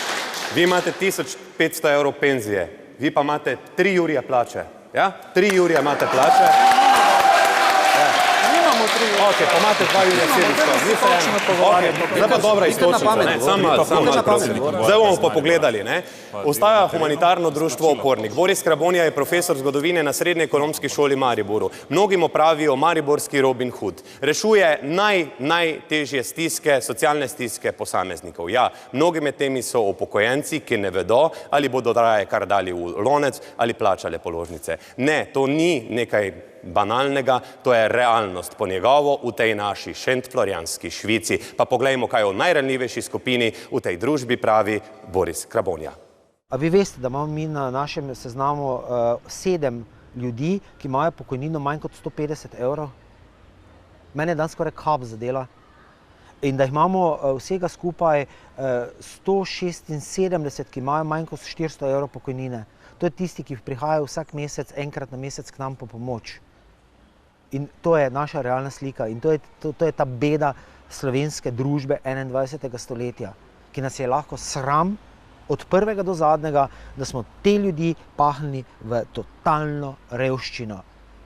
Vi imate 1500 evrov penzije, vi pa imate 3 jurje plače, ja? 3 jurje imate plače. Nimamo 3 jurje. Ok, pa imate 2 jurje 700. Zdaj pa dobra istočnica, ne? Sam malo, prosim. Zdaj bomo pa pogledali, ne? Ostaja humanitarno društvo Opornik. Boris Krabonja je profesor zgodovine na Srednji ekonomski šoli Mariboru. Mnogim pravijo mariborski Robin Hood. Rešuje najtežje stiske, socialne stiske posameznikov. Ja, mnogi med temi so upokojenci, ki ne vedo, ali bodo raje kar dali v lonec ali plačale položnice. Ne, to ni nekaj banalnega, to je realnost po njegovo v tej naši šentflorjanski Švici. Pa poglejmo, kaj o najranljivejši skupini v tej družbi pravi Boris Krabonja. A vi veste, da imamo mi na našem seznamu 7 ljudi, ki imajo pokojnino manj kot 150 evrov? Mene je dan skoraj kap zadela. In da jih imamo vsega skupaj 176, ki imajo manj kot 400 evrov pokojnine. To je tisti, ki prihajajo vsak mesec, enkrat na mesec k nam po pomoč. In to je naša realna slika in to je ta beda slovenske družbe 21. stoletja, ki nas je lahko sram od prvega do zadnjega, da smo te ljudi pahnili v totalno revščino.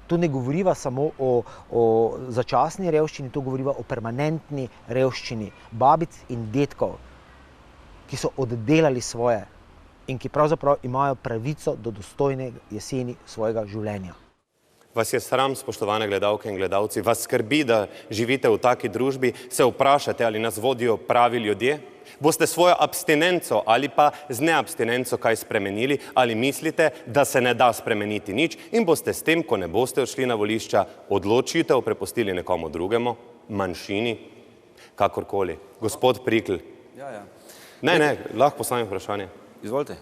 Tu ne govoriva samo o začasni revščini, tu govoriva o permanentni revščini babic in dedkov, ki so oddelali svoje in ki pravzaprav imajo pravico do dostojne jeseni svojega življenja. Vas je sram, spoštovane gledalke in gledalci, vas skrbi, da živite v taki družbi, se vprašate, ali nas vodijo pravi ljudje? Boste svojo abstinenco ali pa z neabstinenco kaj spremenili, ali mislite, da se ne da spremeniti nič in boste s tem, ko ne boste odšli na volišča, odločitev prepustili nekomu drugemu, manjšini, kakorkoli. Gospod Prikl. Ne, lahko postavim vprašanje. Izvolite.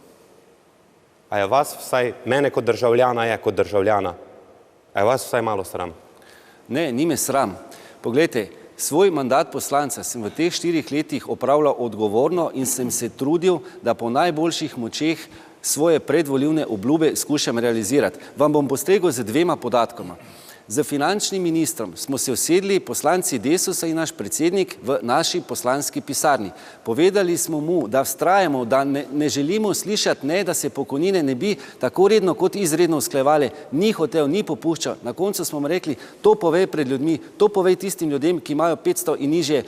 A je vas vsaj, mene kot državljana je kot državljana, a je vas vsaj malo sram? Ne, ni me sram. Poglejte, svoj mandat poslanca sem v teh 4 letih opravljal odgovorno in sem se trudil, da po najboljših močeh svoje predvolilne obljube skušam realizirati. Vam bom postregel z 2 podatkoma. Z finančnim ministrom smo se usedli poslanci Desusa in naš predsednik v naši poslanski pisarni. Povedali smo mu, da vztrajamo, da ne želimo slišati, ne, da se pokojnine ne bi tako redno kot izredno usklajevale. Ni hotel, ni popuščal. Na koncu smo mu rekli, to povej pred ljudmi, to povej tistim ljudem, ki imajo 500 in nižje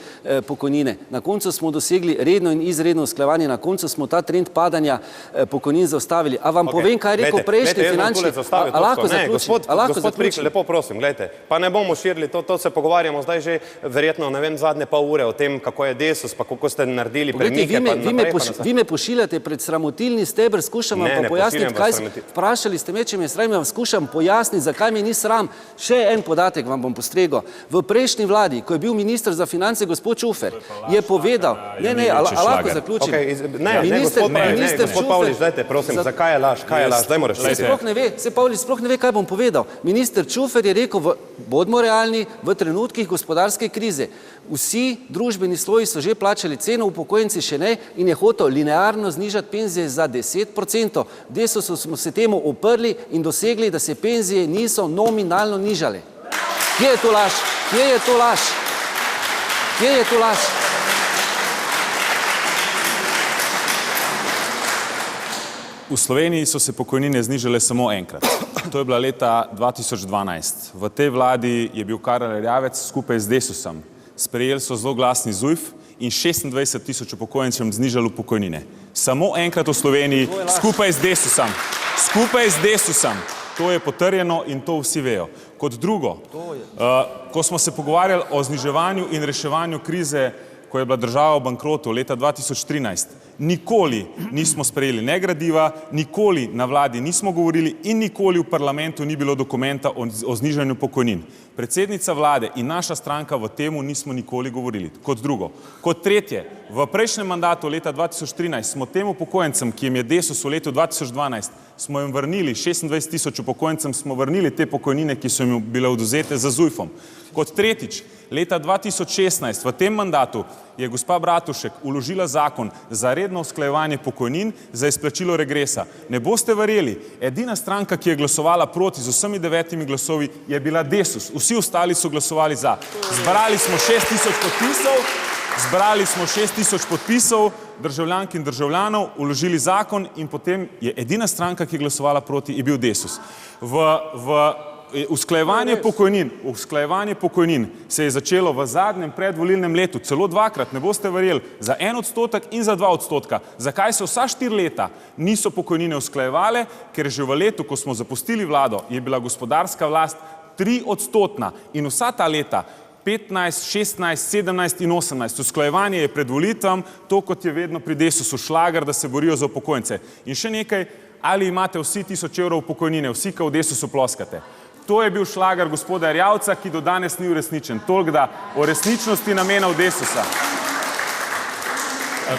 pokojnine. Na koncu smo dosegli redno in izredno usklajevanje, na koncu smo ta trend padanja pokojnin zaustavili. A vam povem, kaj je rekel prejšnji finančni? A lahko zaključim? Gospod Prikl, lepo prosim, gledajte, pa ne bomo širili, to se pogovarjamo zdaj že verjetno, ne vem, zadnje pol ure o tem, kako je Desus, pa kako ste naredili premike. Vi me pošiljate pred sramotilni steber, skušam vam pa pojasniti, vprašali ste me, če me sram, vam skušam pojasniti, zakaj mi ni sram. Še en podatek vam bom postregel. V prejšnji vladi, ko je bil minister za finance gospod Čufer, je povedal, a lahko zaključim. Gospod Pavlič, dajte, prosim, zakaj je laž, kaj je laž, dajmo rešiti. Pavlič sploh ne ve, kaj bom povedal. Minister Čufer je rekel, bodimo realni, v trenutkih gospodarske krize. Vsi družbeni sloji so že plačali ceno, upokojenci še ne, in je hotel linearno znižati penzije za 10%. Desusu smo se temu uprli in dosegli, da se penzije niso nominalno nižale. Kje je to laž? Kje je to laž? Kje je to laž? V Sloveniji so se pokojnine znižale samo enkrat. To je bila leta 2012. V tej vladi je bil Karel Erjavec skupaj z Desusom. Sprejeli so zelo glasni ZUJF in 26 tisoč upokojencem znižali pokojnine. Samo enkrat v Sloveniji skupaj z Desusom. Skupaj z Desusom. To je potrjeno in to vsi vejo. Kot drugo, ko smo se pogovarjali o zniževanju in reševanju krize, ko je bila država v bankrotu leta 2013, nikoli nismo sprejeli ne gradiva, nikoli na vladi nismo govorili in nikoli v parlamentu ni bilo dokumenta o znižanju pokojnin. Predsednica vlade in naša stranka v temu nismo nikoli govorili. Kot drugo. Kot tretje, v prejšnjem mandatu leta 2013 smo tem upokojencem, ki jim je Desus v letu 2012, smo jim vrnili, 26 tisoč upokojencem smo vrnili te pokojnine, ki so jim bile odvzete za ZUJF-om. Kot tretjič, leta 2016 v tem mandatu je gospa Bratušek vložila zakon za redno usklajevanje pokojnin za izplačilo regresa. Ne boste verjeli, edina stranka, ki je glasovala proti z vsemi 9 glasovi, je bila Desus. Vsi ostali so glasovali za. Zbrali smo 6 tisoč podpisov državljank in državljanov, vložili zakon in potem je edina stranka, ki je glasovala proti, je bil Desus. Usklajevanje pokojnin se je začelo v zadnjem predvolilnem letu, celo dvakrat, ne boste verjeli, za 1% in za 2%. Zakaj se vsa 4 leta niso pokojnine usklajevale? Ker že v letu, ko smo zapustili vlado, je bila gospodarska vlast 3% in vsa ta leta 15, 16, 17 in 18. Usklajevanje je pred volitvam, to kot je vedno pri Desusu šlager, da se borijo za upokojence. In še nekaj, ali imate vsi 1000 evrov pokojnine, vsi, ki v Desusu ploskate. To je bil šlager gospoda Erjavca, ki do danes ni uresničen. Toliko da o resničnosti namenov Desusa.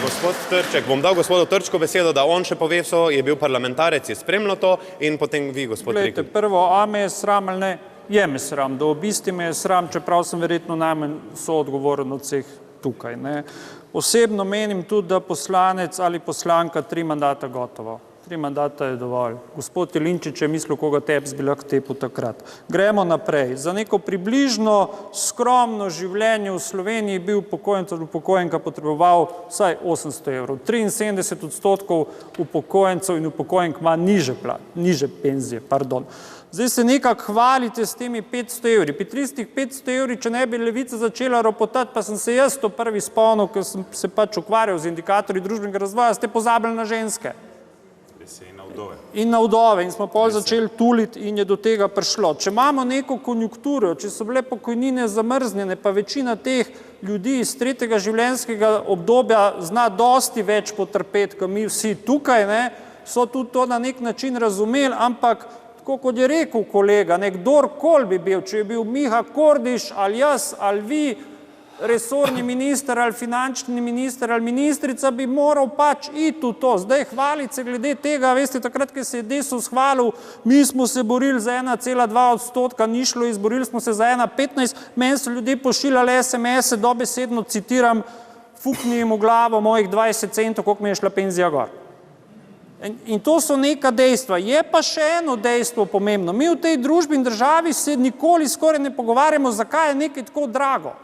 Gospod Trček, bom dal gospodu Trčku besedo, da on še pove vso, je bil parlamentarec, je spremljal to in potem vi, gospod Prikl. Prvo, a me je sram ali ne? Je me sram, da v bistvu me je sram, čeprav sem verjetno najmanj soodgovoren od vseh tukaj. Osebno menim tudi, da poslanec ali poslanka 3 mandata gotovo. 3 mandata je dovolj. Gospod Jelinčič je mislil, koga tepes bi lahko tepel takrat. Gremo naprej. Za neko približno skromno življenje v Sloveniji bi upokojenec ali upokojenka potreboval vsaj 800 evrov. 73% upokojencev in upokojenk ima niže penzije. Zdaj se nekako hvalite s temi 500 evri. Pri 500 evri, če ne bi Levica začela ropotati, pa sem se jaz to prvi spomnil, ker sem se pač ukvarjal z indikatorji družbenega razvoja, ste pozabili na ženske. In na vdove. In smo pol začeli tuliti in je do tega prišlo. Če imamo neko konjunkturo, če so bile pokojnine zamrznjene, pa večina teh ljudi iz 3. življenjskega obdobja zna dosti več potrpeti, kot mi vsi tukaj, so tudi to na nek način razumeli, ampak tako kot je rekel kolega, kdorkoli bi bil, če je bil Miha Kordiš ali jaz ali vi, resorni minister ali finančni minister ali ministrica, bi moral pač iti v to. Zdaj hvaliti se glede tega, veste, takrat, ko se je Desus hvalil, mi smo se borili za 1,2%, ni šlo, izborili smo se za 1,15%, meni so ljudje pošiljali SMS-e, dobesedno citiram, fukni jim v glavo mojih 20 centov, koliko mi je šla penzija gor. In to so neka dejstva. Je pa še eno dejstvo pomembno. Mi v tej družbi in državi se nikoli skoraj ne pogovarjamo, zakaj je nekaj tako drago.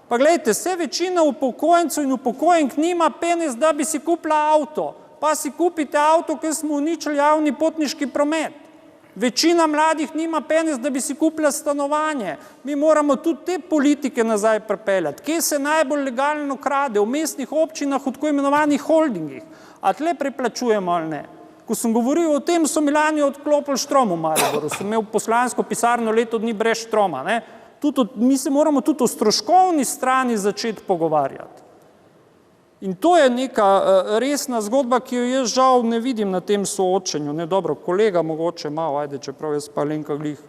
Pa gledajte, vse večina upokojencev in upokojenk nima penez, da bi si kupila avto. Pa si kupite avto, ker smo uničili javni potniški promet. Večina mladih nima penez, da bi si kupila stanovanje. Mi moramo tudi te politike nazaj pripeljati. Kje se najbolj legalno krade? V mestnih občinah, v tako imenovanih holdingih. A tle preplačujemo ali ne? Ko sem govoril o tem, so mi lani odklopili štrom v Mariboru. Sem imel poslansko pisarno leto dni brez štroma. Mi se moramo tudi o stroškovni strani začeti pogovarjati. In to je neka resna zgodba, ki jo jaz žal ne vidim na tem soočenju. Dobro, kolega mogoče malo, ajde, čeprav jaz pa Alenka glih,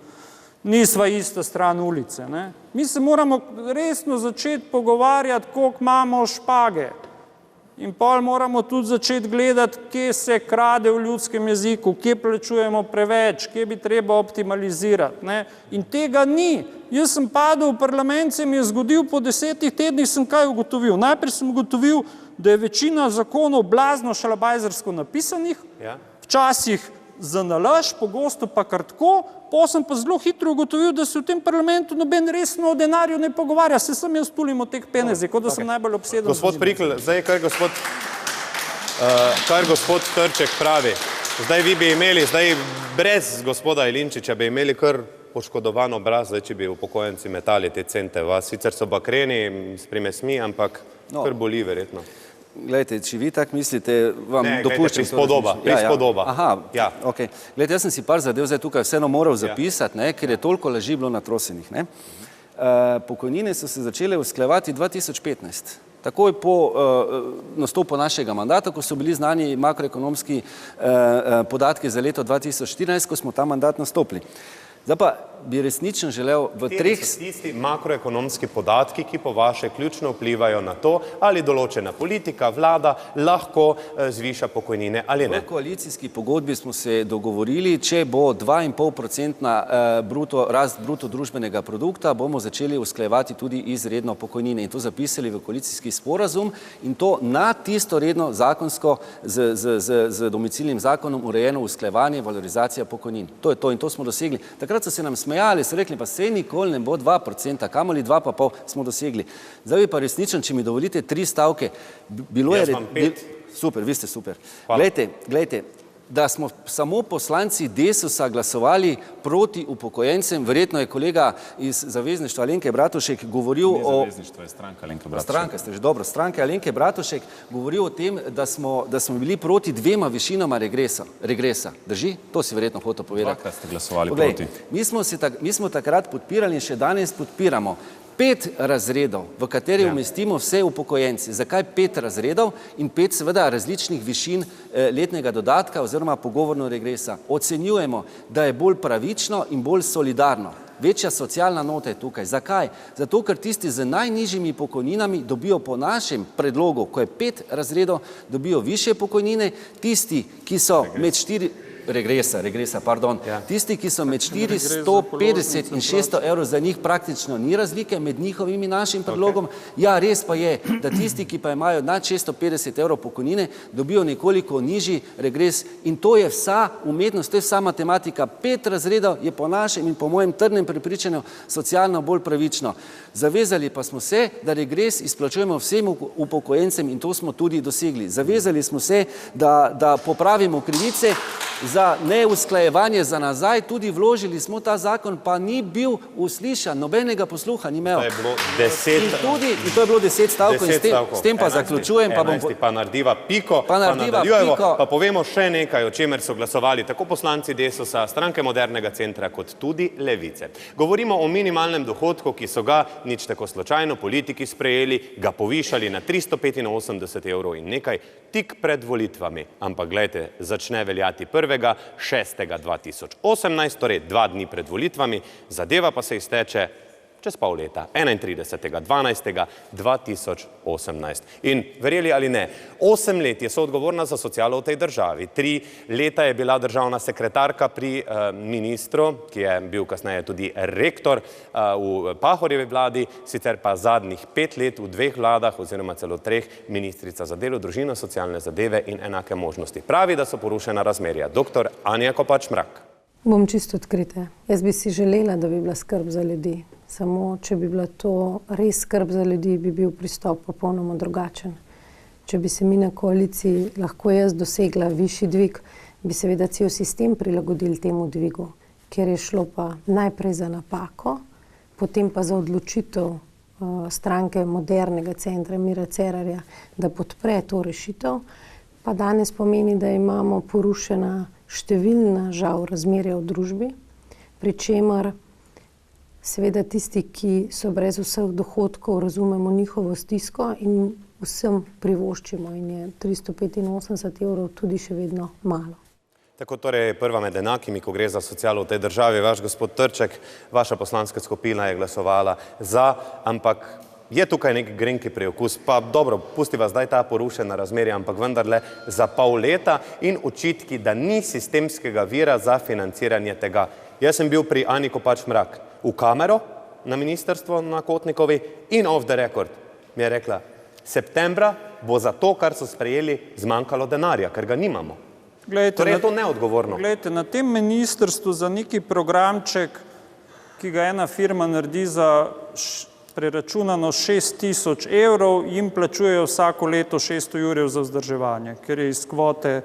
nisva ista stran ulice. Mi se moramo resno začeti pogovarjati, koliko imamo špage. In pol moramo tudi začeti gledati, kje se krade v ljudskem jeziku, kje plačujemo preveč, kje bi treba optimalizirati. In tega ni. Jaz sem padel v parlament, se mi je zgodil, po 10 tednih sem kaj ugotovil. Najprej sem ugotovil, da je večina zakonov blazno šalabajzersko napisanih, včasih za nalaž, pogosto pa kar tako, potem sem pa zelo hitro ugotovil, da se v tem parlamentu noben resno o denarju ne pogovarja, se sem jaz tulim o teh penezih, kot da sem najbolj obseden. Gospod Prikl, zdaj kar gospod Trček pravi, zdaj vi bi imeli, zdaj brez gospoda Jelinčiča bi imeli kar poškodovan obraz, zdaj če bi upokojenci metali te cente vas. Sicer so bakreni s primesmi, ampak kar boli verjetno. Glejte, če vi tak mislite, vam dopuščam. Prispodoba. Aha, ok. Glejte, jaz sem si par zadev zdaj tukaj vseeno moral zapisati, ker je toliko laži bilo natrosenih. Pokojnine so se začele usklajevati 2015. Takoj po nastopu našega mandata, ko so bili znani makroekonomski podatki za leto 2014, ko smo ta mandat nastopili. Zdaj pa bi resnično želel v treh... Kateri so tisti makroekonomski podatki, ki po vaše ključno vplivajo na to, ali določena politika, vlada lahko zviša pokojnine ali ne? V koalicijski pogodbi smo se dogovorili, če bo 2,5% rast bruto družbenega produkta, bomo začeli usklajevati tudi izredno pokojnine in to zapisali v koalicijski sporazum in to na tisto redno zakonsko z domicilnim zakonom urejeno usklajevanje, valorizacija pokojnin. To je to in to smo dosegli. Takrat so se nam smejali, so rekli, pa sej nikoli ne bo 2%, kamoli 2,5% smo dosegli. Zdaj pa resnično, če mi dovolite 3 stavke, bilo je... Jaz imam 5. Super, vi ste super. Glejte, da smo samo poslanci Desusa glasovali proti upokojencem, verjetno je kolega iz Zavezništva Alenke Bratušek govoril o... Ne Zavezništvo, je stranka Alenke Bratušek. Stranka ste že dobro, stranke Alenke Bratušek govoril o tem, da smo bili proti 2 višinama regresa. Drži? To si verjetno hotel povedati. Dvakrat ste glasovali proti. Mi smo takrat podpirali in še danes podpiramo 5 razredov, v kateri umestimo vse upokojence. Zakaj 5 razredov in 5 seveda različnih višin letnega dodatka oziroma pogovorno regresa? Ocenjujemo, da je bolj pravično in bolj solidarno. Večja socialna nota je tukaj. Zakaj? Zato, ker tisti z najnižjimi pokojninami dobijo po našem predlogu, ko je 5 razredov, dobijo višje pokojnine, tisti, ki so med 4... Regresa, pardon. Tisti, ki so med 450 in 600 evrov, za njih praktično ni razlike med njihovim in našim predlogom. Ja, res pa je, da tisti, ki pa imajo nad 650 evrov pokojnine, dobijo nekoliko nižji regres in to je vsa umetnost, to je vsa matematika. 5 razredov je po našem in po mojem trdnem prepričanju socialno bolj pravično. Zavezali pa smo se, da regres izplačujemo vsem upokojencem in to smo tudi dosegli. Zavezali smo se, da popravimo krivice za neusklajevanje za nazaj, tudi vložili smo ta zakon, pa ni bil uslišan, nobenega posluha ni imel. To je bilo 10... In to je bilo 10 stavkov in s tem pa zaključujem. 11. pa narediva piko, pa nadaljujemo, pa povemo še nekaj, o čemer so glasovali tako poslanci Desusa, Stranke modernega centra, kot tudi Levice. Govorimo o minimalnem dohodku, ki so ga nič tako slučajno politiki sprejeli, ga povišali na 385 evrov in nekaj tik pred volitvami. Ampak gledajte, začne veljati 1.6.2018, torej 2 dni pred volitvami, zadeva pa se izteče čez pol leta, 31.12.2018. In verjeli ali ne, 8 let je soodgovorna za socialo v tej državi. 3 leta je bila državna sekretarka pri ministru, ki je bil kasneje tudi rektor v Pahorjevi vladi, sicer pa zadnjih 5 let v 2 vladah oziroma celo 3 ministrica za delo, družino, socialne zadeve in enake možnosti. Pravi, da so porušena razmerja. Dr. Anja Kopač Mrak. Bom čisto odkrita. Jaz bi si želela, da bi bila skrb za ljudi. Samo, če bi bila to res skrb za ljudi, bi bil pristop popolnoma drugačen. Če bi se mi na koaliciji lahko jaz dosegla višji dvig, bi seveda cel sistem prilagodili temu dvigu, kjer je šlo pa najprej za napako, potem pa za odločitev stranke Modernega centra Mira Cerarja, da podpre to rešitev, pa danes pomeni, da imamo porušena številna žal razmerja v družbi, pri čemer seveda tisti, ki so brez vseh dohodkov, razumemo njihovo stisko in vsem privoščimo in je 385 evrov tudi še vedno malo. Tako torej prva med enakimi, ko gre za socialo v tej državi. Vaš gospod Trček, vaša poslanska skupina je glasovala za, ampak je tukaj nek grenki preokus. Pa dobro, pustiva zdaj ta porušena razmerja, ampak vendarle za pol leta in očitki, da ni sistemskega vira za financiranje tega. Jaz sem bil pri Ani Kopač Mrak v kamero na ministrstvu na Kotnikovi in off the record mi je rekla, septembra bo za to, kar so sprejeli, zmanjkalo denarja, ker ga nimamo. Torej je to neodgovorno. Glejte, na tem ministrstvu za neki programček, ki ga ena firma naredi za preračunano 6.000 evrov, jim plačujejo vsako leto 600 jurjev za vzdrževanje, ker je iz kvote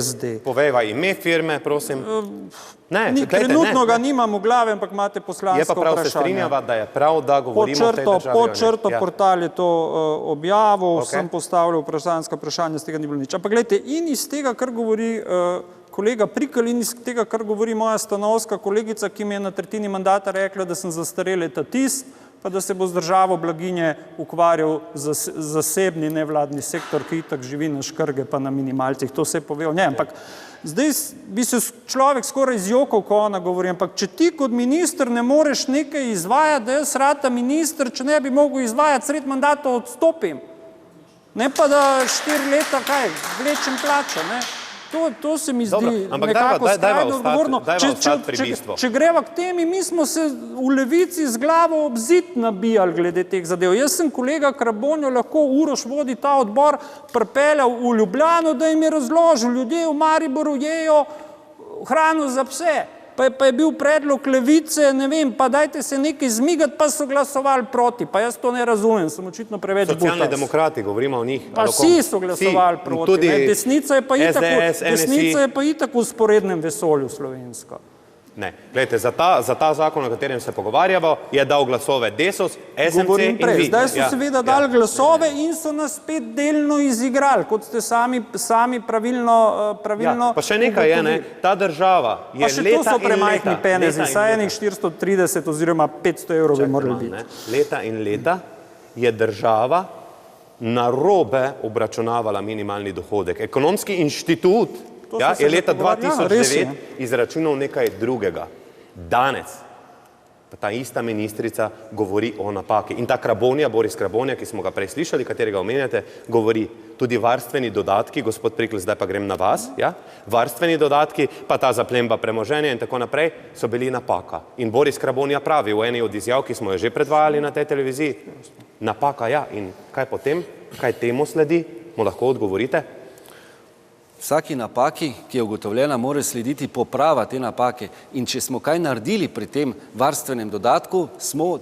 SD. Povejva ime firme, prosim. Trenutno ga nimam v glave, ampak imate poslansko vprašanje. Je pa prav se strinjava, da je prav, da govorimo o tej državi. Pod črto portal je to objavil, sem postavljal poslanska vprašanja, z tega ni bilo nič. Ampak gledajte, in iz tega, kar govori kolega Prikl, in iz tega, kar govori moja stanovska kolegica, ki mi je na tretjini mandata rekla, da sem zastareli etatist, pa da se bo z državo blaginje ukvarjal zasebni nevladni sektor, ki itak živi na škrge pa na minimalcih. To se je povedal. Ne, ampak zdaj bi se človek skoraj izjokal, ko ona govori, ampak če ti kot minister ne moreš nekaj izvajati, da jaz rata minister, če ne bi mogel izvajati sred mandata, odstopim. Ne pa da 4 leta kaj, vlečem plačo, ne. To se mi zdi nekako skrajno odgovorno. Če greva k temi, mi smo se v Levici z glavo ob zid nabijali glede teh zadev. Jaz sem kolega Krabonjo lahko Uroš vodi ta odbor pripeljal v Ljubljano, da jim je razložil, ljudje v Mariboru jejo hrano za pse. Pa je bil predlog Levice, ne vem, pa dajte se nekaj zmigati, pa so glasovali proti. Pa jaz to ne razumem, sem očitno preveč butas. Socialni demokrati, govorimo o njih. Pa vsi so glasovali proti. Desnica je pa itak v sporednem vesolju slovensko. Ne, gledajte, za ta zakon, o katerem se pogovarjamo, je dal glasove Desus, SMC in vi. Zdaj so seveda dali glasove in so nas spet delno izigrali, kot ste sami pravilno... Pa še nekaj je, ne, ta država je leta in leta... Pa še to so premajhni penezi, saj enih 430 oziroma 500 evrov bi morali biti. Leta in leta je država narobe obračunavala minimalni dohodek. Ekonomski inštitut je leta 2009 izračunal nekaj drugega. Danes pa ta ista ministrica govori o napaki. In ta Krabonja, Boris Krabonja, ki smo ga prej slišali, katerega omenjate, govori tudi varstveni dodatki, gospod Prikl, zdaj pa grem na vas, varstveni dodatki, pa ta zaplemba premoženja in tako naprej, so bili napaka. In Boris Krabonja pravi v eni od izjav, ki smo jo že predvajali na tej televiziji, napaka, in kaj potem, kaj temu sledi, mu lahko odgovorite? Vsaki napaki, ki je ugotovljena, mora slediti poprava te napake. In če smo kaj naredili pri tem varstvenem dodatku, smo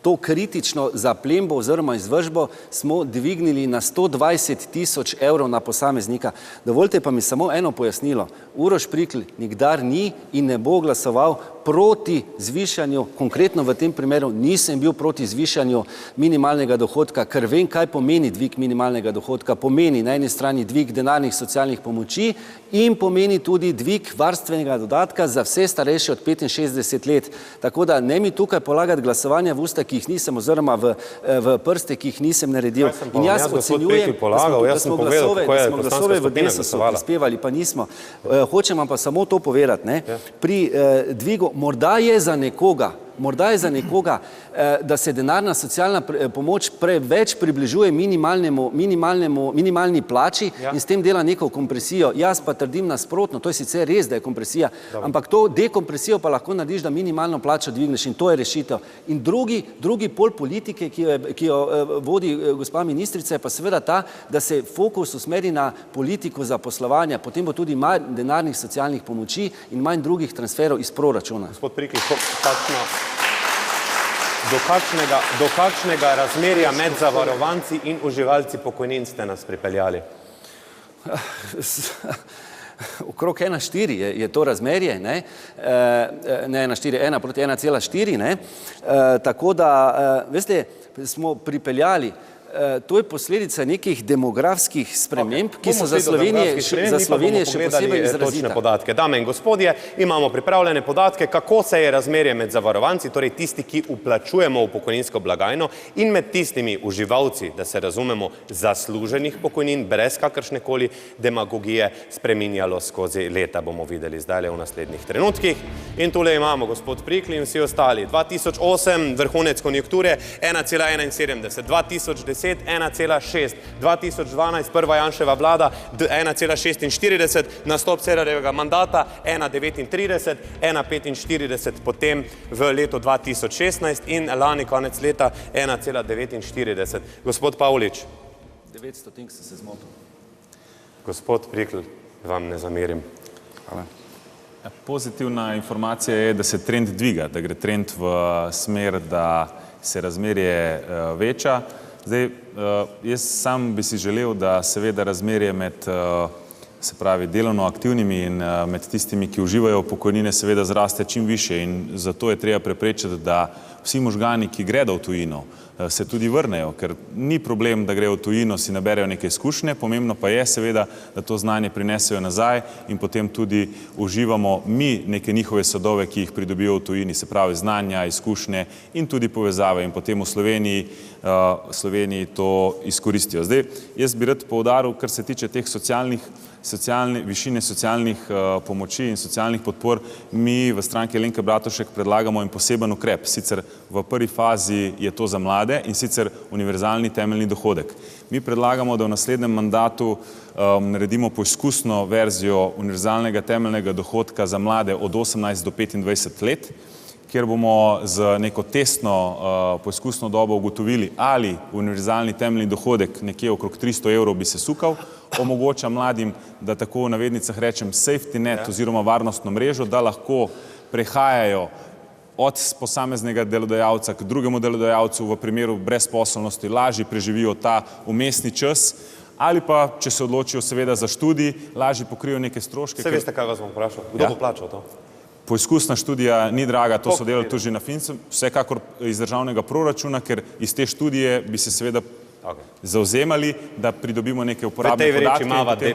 to kritično zaplembo oziroma izvršbo smo dvignili na 120.000 evrov na posameznika. Dovolite pa mi samo eno pojasnilo. Uroš Prikl nikdar ni in ne bo glasoval proti zvišanju, konkretno v tem primeru nisem bil proti zvišanju minimalnega dohodka, ker vem, kaj pomeni dvig minimalnega dohodka. Pomeni na eni strani dvig denarnih socialnih pomoči in pomeni tudi dvig varstvenega dodatka za vse starejše od 65 let. Tako da ne mi tukaj polagati glasovanja v usta, ki jih nisem, oziroma v prste, ki jih nisem naredil. In jaz ocenjujem, da smo glasove v Desusu prispevali, pa nismo. Hočem vam pa samo to povedati, pri dvigu, morda je za nekoga Morda je za nekoga, da se denarna socialna pomoč preveč približuje minimalni plači in s tem dela neko kompresijo. Jaz pa trdim nasprotno, to je sicer res, da je kompresija, ampak to dekompresijo pa lahko narediš, da minimalno plačo dvigneš in to je rešitev. In drugi pol politike, ki jo vodi gospa ministrica, je pa seveda ta, da se fokus usmeri na politiko zaposlovanja, potem bo tudi manj denarnih socialnih pomoči in manj drugih transferov iz proračuna. Gospod Prikl, do kakšnega razmerja med zavarovanci in uživalci pokojnin ste nas pripeljali? Okrog 1,4 je to razmerje, ne 1,4, 1 proti 1,4, ne, tako da, veste, smo pripeljali, to je posledica nekih demografskih sprememb, ki so za Slovenije še posebej izrazita. Podatke. Dame in gospodje, imamo pripravljene podatke, kako se je razmerje med zavarovanci, torej tisti, ki vplačujemo v pokojninsko blagajno, in med tistimi uživalci, da se razumemo, zasluženih pokojnin, brez kakršnekoli demagogije, spreminjalo skozi leta, bomo videli zdaj v naslednjih trenutkih. In tule imamo gospod Prikl in vsi ostali. 2008, vrhunec konjunkture, 1,71, 2010 1,6, 2012 prva Janševa vlada 1,46, nastop Cerarjevega mandata 1,39, 1,45 potem v letu 2016 in lani konec leta 1,49. Gospod Pavlič. 900 tink sem se zmotil. Gospod Prikl, vam ne zamerim. Hvala. Pozitivna informacija je, da se trend dviga, da gre trend v smer, da se razmerje veča. Zdaj, jaz sam bi si želel, da seveda razmerje med, se pravi, delovno aktivnimi in med tistimi, ki uživajo pokojnine, seveda zraste čim više in zato je treba preprečiti, da vsi možgani, ki gredo v tujino, se tudi vrnejo, ker ni problem, da grejo v tujino, si naberejo neke izkušnje, pomembno pa je seveda, da to znanje prinesejo nazaj in potem tudi uživamo mi neke njihove sadove, ki jih pridobijo v tujini, se pravi znanja, izkušnje in tudi povezave in potem v Sloveniji to izkoristijo. Zdaj, jaz bi rad poudaril, kar se tiče teh višine socialnih pomoči in socialnih podpor, mi v stranki Alenke Bratušek predlagamo en poseben ukrep. Sicer v prvi fazi je to za mlade in sicer univerzalni temeljni dohodek. Mi predlagamo, da v naslednjem mandatu naredimo poizkusno verzijo univerzalnega temeljnega dohodka za mlade od 18 do 25 let, kjer bomo z neko testno poizkusno dobo ugotovili, ali univerzalni temeljni dohodek nekje okrog 300 evrov bi se sukal, omogoča mladim, da tako v navednicah rečem safety net oziroma varnostno mrežo, da lahko prehajajo od posameznega delodajalca k drugemu delodajalcu v primeru brezposelnosti, lažje preživijo ta vmesni čas, ali pa, če se odločijo seveda za študij, lažje pokrijo neke stroške. Saj veste, kaj vas bom vprašal? Kdo bo plačal to? Poizkusna študija ni draga, to so delali tudi na Finskem, vsekakor iz državnega proračuna, ker iz te študije bi se seveda zavzemali, da pridobimo neke uporabne podatke.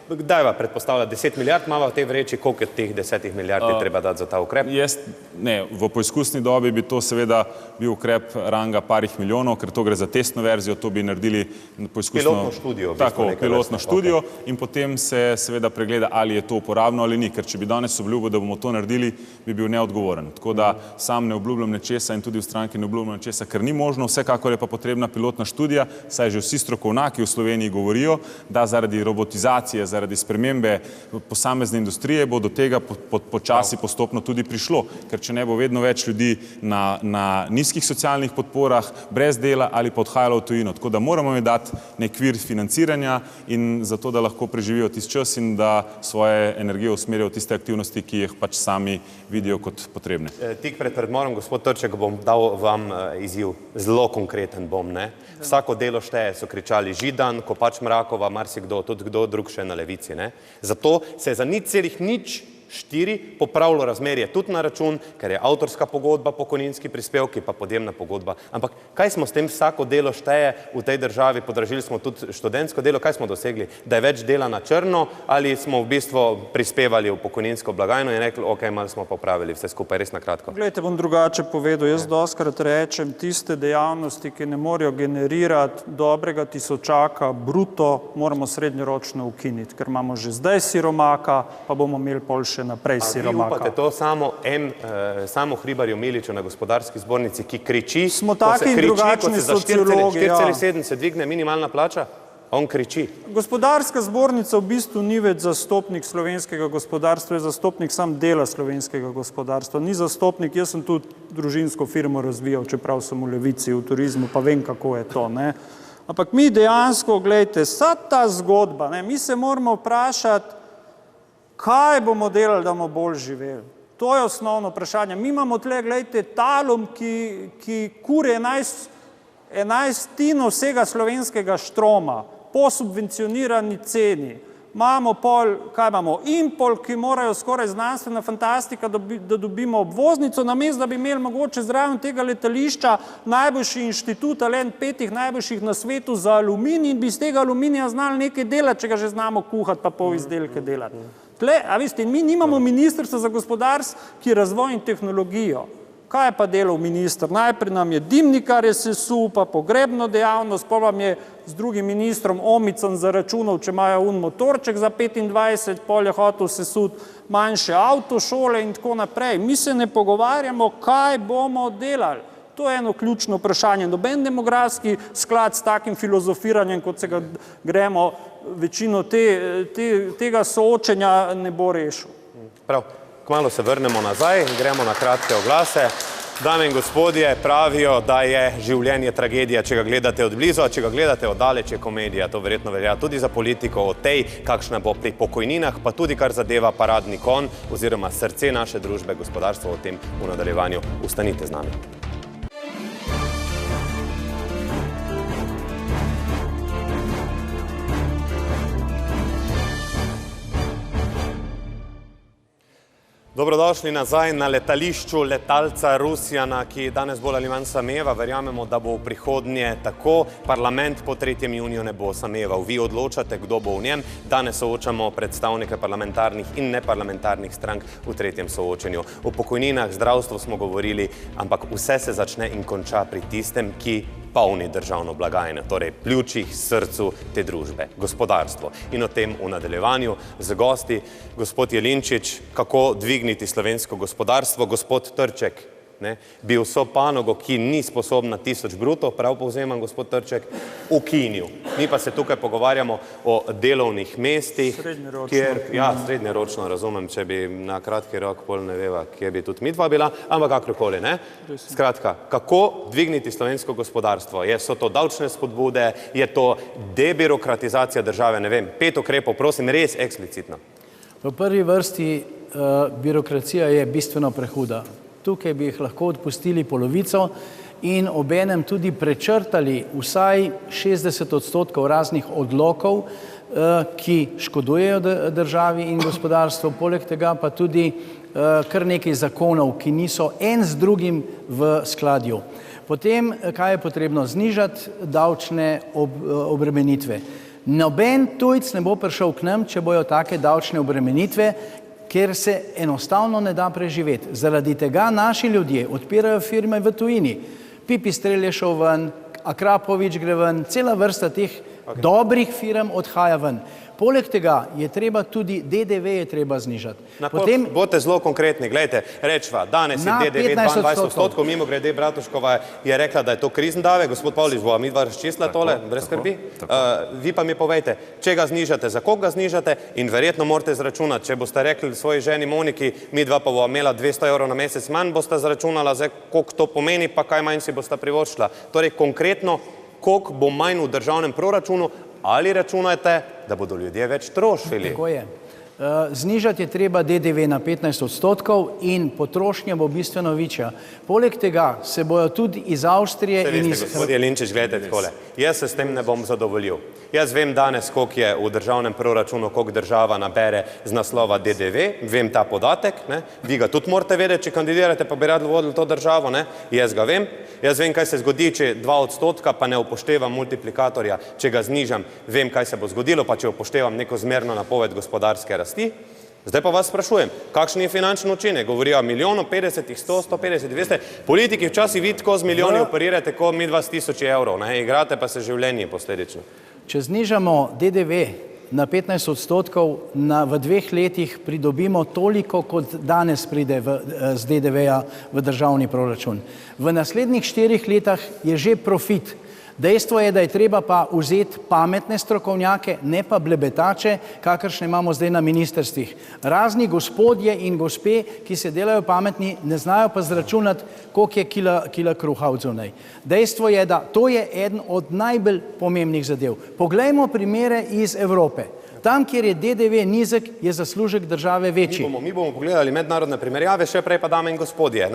Kdaj va predpostavlja 10 milijard, imava v tej vreči, koliko je teh 10 milijard je treba dati za ta ukrep? V poizkusni dobi bi to seveda bil ukrep ranga parih milijonov, ker to gre za testno verzijo, to bi naredili pilotno študijo. Tako, pilotno študijo in potem se seveda pregleda, ali je to uporabno ali ni, ker če bi danes obljubil, da bomo to naredili, bi bil neodgovoren. Tako da sam ne obljubljam nečesa in tudi v stranki ne obljubljam nečesa, ker ni možno, vsekakor je pa potrebna pilotna študija, saj že vsi strokovnjaki v Sloveniji govorijo, da zaradi robotizacije, zaradi spremembe posamezne industrije bo do tega počasi postopno tudi prišlo, ker če ne bo vedno več ljudi na nizkih socialnih podporah, brez dela ali pa odhajalo v tujino. Tako da moramo jim dati nek vir financiranja in zato, da lahko preživijo tisti čas in da svoje energije usmerijo v tiste aktivnosti, ki jih pač sami vidijo kot potrebne. Tik pred predmorom, gospod Trček, bom dal vam izziv, zelo konkreten bom, ne? Vsako delo šteje, so kričali Židan, Kopač Mrakova, marsikdo, tudi kdo drug še na levici, ne? Zato se je za 0,04 popravilo razmerje tudi na račun, ker je avtorska pogodba, pokojninski prispevki pa podjemna pogodba. Ampak kaj smo s tem, vsako delo šteje v tej državi, podražili smo tudi študentsko delo, kaj smo dosegli? Da je več dela na črno ali smo v bistvu prispevali v pokojninsko blagajno in rekli, ok, malo smo popravili vse skupaj, res na kratko. Glejte, bom drugače povedal, jaz dostikrat rečem, tiste dejavnosti, ki ne morejo generirati dobrega tisočaka bruto, moramo srednjeročno ukiniti, ker imamo že zdaj siromaka, pa bomo imeli pol še še naprej Vi siromaka. upate to samo Hribarju Miliču na gospodarski zbornici, ki kriči, Smo taki in drugačni sociologi, ja. 4,7 se dvigne minimalna plača, on kriči. Gospodarska zbornica v bistvu ni več zastopnik slovenskega gospodarstva, je zastopnik sam dela slovenskega gospodarstva. Ni zastopnik, jaz sem tudi družinsko firmo razvijal, čeprav sem v Levici, v turizmu, pa vem, kako je to, ne. Ampak mi dejansko, gledajte, vsa ta zgodba, ne, mi se moramo vprašati, kaj bomo delali, da bomo bolj živeli. To je osnovno vprašanje. Mi imamo tle, gledajte, Talum, ki kuri 11 vsega slovenskega štroma, po subvencionirani ceni. Imamo kaj imamo? Impol, ki morajo skoraj znanstvena fantastika, da dobimo obvoznico, namesto da bi imeli mogoče zraven tega letališča najboljši inštitut, ali en 5 najboljših na svetu za aluminij in bi iz tega aluminija znali nekaj delati, če ga že znamo kuhati, pa pol izdelke delati. Tle, a veste, mi nimamo ministrstva za gospodarski razvoj in tehnologijo. Kaj je pa delal minister? Najprej nam je dimnikarje sesul, pa pogrebno dejavnost, pa vam je z drugim ministrom Omicom zaračunal, če imajo un motorček za 25, pol je hotel sesut manjše avtošole in tako naprej. Mi se ne pogovarjamo, kaj bomo delali. To je eno ključno vprašanje. Noben demografski sklad s takim filozofiranjem, kot se ga gremo, večino tega soočenja ne bo rešil. Prav. Kmalu se vrnemo nazaj in gremo na kratke oglase. Dame in gospodje, pravijo, da je življenje tragedija, če ga gledate od blizu, a če ga gledate od daleč, je komedija. To verjetno velja tudi za politiko o tej, kakšna bo pri pokojninah, pa tudi kar zadeva paradni konj oziroma srce naše družbe, gospodarstvo, o tem v nadaljevanju. Ostanite z nami. Dobrodošli nazaj na letališču letalca Rusjana, ki danes bolj ali manj sameva. Verjamemo, da bo v prihodnje tako. Parlament po 3. juniju ne bo sameval. Vi odločate, kdo bo v njem. Danes soočamo predstavnike parlamentarnih in neparlamentarnih strank v tretjem soočenju. O pokojninah, zdravstvu smo govorili, ampak vse se začne in konča pri tistem, ki polni državno blagajno, torej pljučih, srcu te družbe, gospodarstvo. In o tem v nadaljevanju z gosti. Gospod Jelinčič, kako dvigniti slovensko gospodarstvo? Gospod Trček, bi vso panogo, ki ni sposobna 1000 bruto, prav povzemam, gospod Trček, ukinil. Mi pa se tukaj pogovarjamo o delovnih mestih, srednjeročno razumem, če bi na kratki rok pol ne veva, kje bi tudi midva bila, ampak kakorkoli, ne? Skratka, kako dvigniti slovensko gospodarstvo? So to davčne spodbude, je to debirokratizacija države, ne vem, 5 ukrepov, prosim, res eksplicitno. V prvi vrsti birokracija je bistveno prehuda. Tukaj bi jih lahko odpustili polovico in obenem tudi prečrtali vsaj 60% raznih odlokov, ki škodujejo državi in gospodarstvu, poleg tega pa tudi kar nekaj zakonov, ki niso en z drugim v skladju. Potem, kaj je potrebno? Znižati davčne obremenitve. Noben tujec ne bo prišel k nam, če bojo take davčne obremenitve, ker se enostavno ne da preživeti. Zaradi tega naši ljudje odpirajo firme v tujini. Pipistrel je šel ven, Akrapovič gre ven, cela vrsta teh dobrih firm odhaja ven. Poleg tega je treba tudi DDV je treba znižati. Bote zelo konkretni, gledajte, rečva, danes je DDV 22%, mimo grede Bratuškova je rekla, da je to krizni davek, gospod Pavlič, bova midva razčistila tole, brez skrbi. Vi pa mi povejte, če ga znižate, za koga ga znižate in verjetno morate zračunati, če boste rekli svoji ženi Moniki, midva pa bova imela 200 € na mesec manj, boste zračunala, koliko to pomeni, pa kaj manj si boste privoščila. Torej, konkretno, koliko bo manj v državnem proračunu, ali računajte, da bodo ljudje več trošili? Tako je. Znižati je treba DDV na 15% in potrošnja bo bistveno večja. Poleg tega se bojo tudi iz Avstrije in iz... Gospod Jelinčič, gledajte takole, jaz se s tem ne bom zadovoljil. Jaz vem danes, koliko je v državnem proračunu, koliko država nabere z naslova DDV, vem ta podatek, vi ga tudi morate vedeti, če kandidirate, pa bi rad vodili to državo, jaz ga vem. Jaz vem, kaj se zgodi, če 2% pa ne upoštevam multiplikatorja, če ga znižam, vem, kaj se bo zgodilo, pa če upoštevam neko zmerno napoved gospodarske rasti. Zdaj pa vas sprašujem, kakšen je finančni učinek? Govorijo milijon, 50, 100, 150, 200. Politiki včasih vi tako z milijoni operirate, kot mi 20 000 €, igrate pa se življenje posledično. Če znižamo DDV na 15 odstotkov, v 2 letih pridobimo toliko, kot danes pride z DDV-ja v državni proračun. V naslednjih 4 letih je že profit. Dejstvo je, da je treba pa vzeti pametne strokovnjake, ne pa blebetače, kakršne imamo zdaj na ministrstvih. Razni gospodje in gospe, ki se delajo pametni, ne znajo pa zračunati, koliko je kila kruha odzunaj. Dejstvo je, da to je eden od najbolj pomembnih zadev. Poglejmo primere iz Evrope. Tam, kjer je DDV nizek, je zaslužek države večji. Mi bomo pogledali mednarodne primerjave, še prej pa dame in gospodje.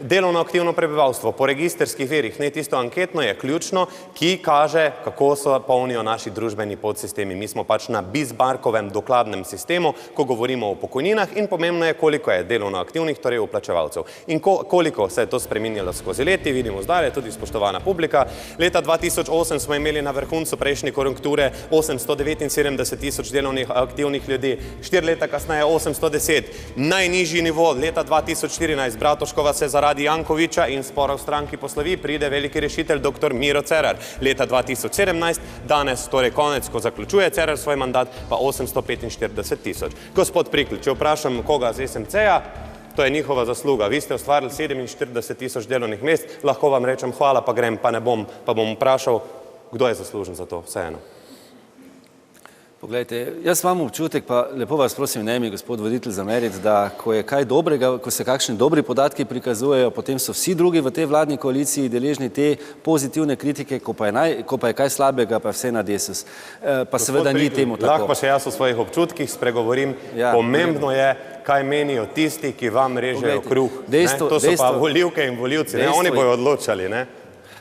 Delovno aktivno prebivalstvo po registrskih virih, tisto anketno je ključno, ki kaže, kako se polnijo naši družbeni podsistemi. Mi smo pač na Bismarckovem dokladnem sistemu, ko govorimo o pokojninah in pomembno je, koliko je delovno aktivnih, torej vplačevalcev. In koliko se je to spreminjalo skozi leti, vidimo zdaj, tudi spoštovana publika. Leta 2008 smo imeli na vrhuncu prejšnje konjunkture 879 tisoč delovnih aktivnih ljudi, 4 leta kasneje 810, najnižji nivo leta 2014, Bratuškova se zaradi Jankoviča in spora v stranki poslovi, pride veliki rešitelj dr. Miro Cerar. Leta 2017, danes, torej konec, ko zaključuje Cerar svoj mandat, pa 845 tisoč. Gospod Prikl, če vprašam koga z SMC-ja, to je njihova zasluga. Vi ste ustvarili 47 tisoč delovnih mest, lahko vam rečem hvala, pa grem, pa ne bom, pa bom vprašal, kdo je zaslužen za to, vseeno. Poglejte, jaz imam občutek, pa lepo vas prosim, ne mi, gospod voditelj, zameriti, da ko je kaj dobrega, ko se kakšni dobri podatki prikazujejo, potem so vsi drugi v tej vladni koaliciji deležni te pozitivne kritike, ko pa je kaj slabega, pa vse na desus. Pa seveda ni temu tako. Lahko pa še jaz o svojih občutkih spregovorim. Pomembno je, kaj menijo tisti, ki vam režejo kruh. To so pa volivke in volivci, oni bojo odločali, ne?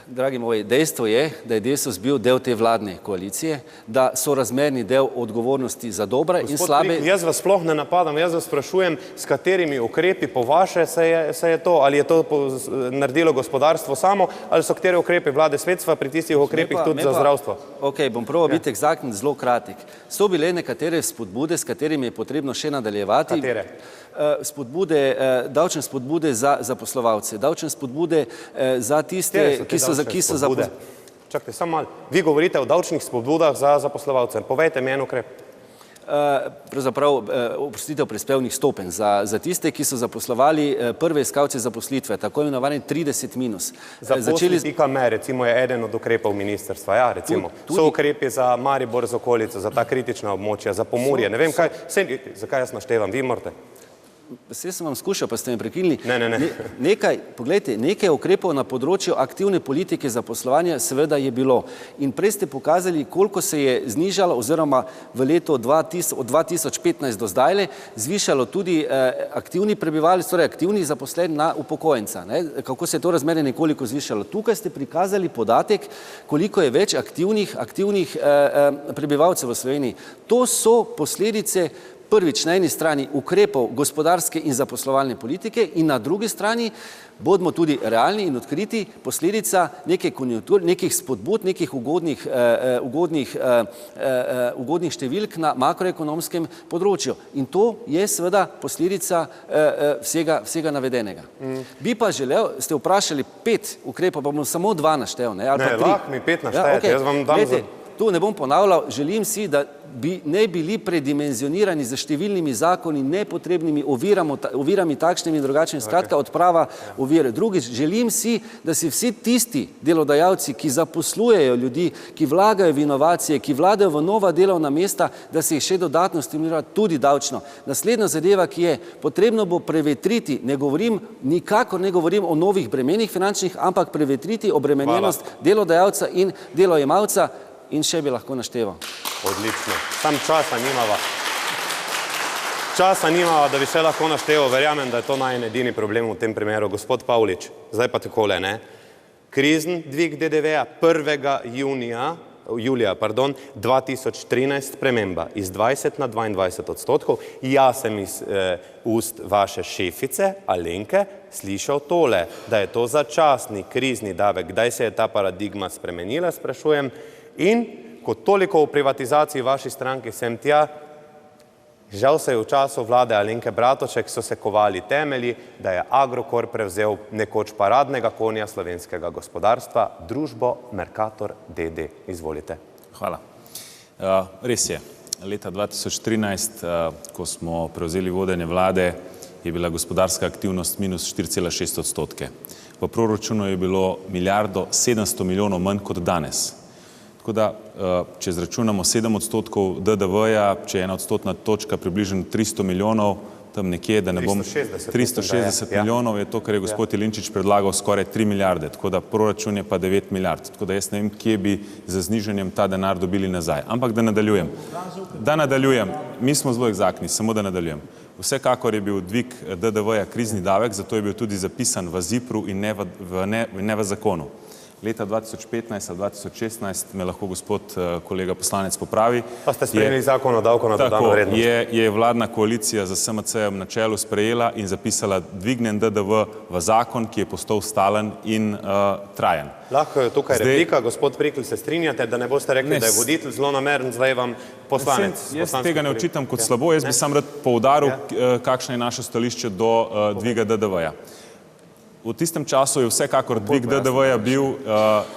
Dragi moji, dejstvo je, da je Desus bil del te vladne koalicije, da so razmerni del odgovornosti za dobre in slabe... Gospod Prikl, jaz vas sploh ne napadam, jaz vas sprašujem, s katerimi ukrepi po vaše se je to, ali je to naredilo gospodarstvo samo, ali so katere ukrepe vlade svetstva pri tistih ukrepih tudi za zdravstvo? Ok, bom probal biti egzaktni, zelo kratek. So bile nekatere spodbude, s katerimi je potrebno še nadaljevati. Katere? Davčne spodbude za zaposlovalce, davčne spodbude za tiste, ki so zaposlovalce. Čakajte, samo malo. Vi govorite o davčnih spodbudah za zaposlovalce. Povejte mi en ukrep. Pravzaprav, oprostitev prispevnih stopenj za tiste, ki so zaposlovali prve iskalce zaposlitve, tako imenovani 30 minus. Zaposli.me, recimo, je eden od ukrepov ministrstva, ja, recimo. So ukrepi za Maribor, za okolico, za ta kritična območja, za Pomurje, ne vem kaj, zakaj jaz naštevam, vi morate. Vse sem vam skušal, pa ste me prekinili. Ne. Poglejte, nekaj ukrepov na področju aktivne politike zaposlovanja seveda je bilo. In prej ste pokazali, koliko se je znižalo, oziroma v letu od 2015 do zdajle, zvišalo tudi aktivni prebivalci, torej aktivni zaposleni na upokojenca. Kako se je to razmerje nekoliko zvišalo. Tukaj ste prikazali podatek, koliko je več aktivnih prebivalcev v Sloveniji. To so posledice prvič na eni strani ukrepov gospodarske in zaposlovalne politike in na drugi strani, bodimo tudi realni in odkriti, posledica neke konjunkture, nekih spodbud, nekih ugodnih številk na makroekonomskem področju. In to je seveda posledica vsega navedenega. Bi pa želel, ste vprašali 5 ukrepov, pa bom samo 2 naštel, ali pa 3. Ne, lahko mi 5 naštejete, jaz vam dam za... Tu ne bom ponavljal, želim si, da bi ne bili predimenzionirani z številnimi zakoni, nepotrebnimi ovirami takšnimi in drugačnimi, skratka odprava ovire. Drugič, želim si, da si vsi tisti delodajalci, ki zaposlujejo ljudi, ki vlagajo v inovacije, ki vladajo v nova delovna mesta, da se jih še dodatno stimulira tudi davčno. Naslednja zadeva, ki je potrebno bo prevetriti, nikakor ne govorim o novih bremenih finančnih, ampak prevetriti obremenjenost delodajalca in delojemalca. In še bi lahko našteval. Odlično. Sam časa nimava, da bi še lahko našteval. Verjamem, da je to najen edini problem v tem primeru. Gospod Pavlič, zdaj pa takole, ne? Krizen dvig DDV-ja 1. julija 2013 sprememba iz 20 na 22 odstotkov. Jaz sem iz ust vaše šefice, Alenke, slišal tole, da je to začasni krizni davek. Kdaj se je ta paradigma spremenila, sprašujem. In kot toliko v privatizaciji vaši stranki sem tja, žal se je v času vlade Alenke Bratušek so se kovali temelji, da je Agrokor prevzel nekoč paradnega konja slovenskega gospodarstva, družbo Mercator DD. Izvolite. Hvala. Res je. leta 2013, ko smo prevzeli vodenje vlade, je bila gospodarska aktivnost minus 4,6%. V proračunu je bilo 1,7 milijarde manj kot danes. Tako da, če izračunamo 7% DDV-ja, če je 1% točka približno 300 milijonov, tam nekje, da ne bom 360 milijonov, je to, kar je gospod Jelinčič predlagal, skoraj 3 milijarde, tako da proračun je pa 9 milijard. Tako da jaz ne vem, kje bi za znižanjem ta denar dobili nazaj. Ampak da nadaljujem. Mi smo zelo egzaktni, samo da nadaljujem. Vsekakor je bil dvig DDV-ja krizni davek, zato je bil tudi zapisan v ZIPR-u in ne v zakonu. Leta 2015 ali 2016, me lahko gospod kolega poslanec popravi. Pa ste sprejeli zakon o davku na dodano vrednost. Je vladna koalicija za SMC-jem na čelu sprejela in zapisala dvignen DDV v zakon, ki je postal stalen in trajen. Lahko je tukaj replika, gospod Prikl, se strinjate, da ne boste rekli, da je voditelj zlonameren, zdaj vam poslanec. Jaz tega ne očitam kot slabo, jaz bi sam rad poudaril, kakšno je naše stališče do dviga DDV-ja. V tistem času je vsekakor dvig DDV-ja bil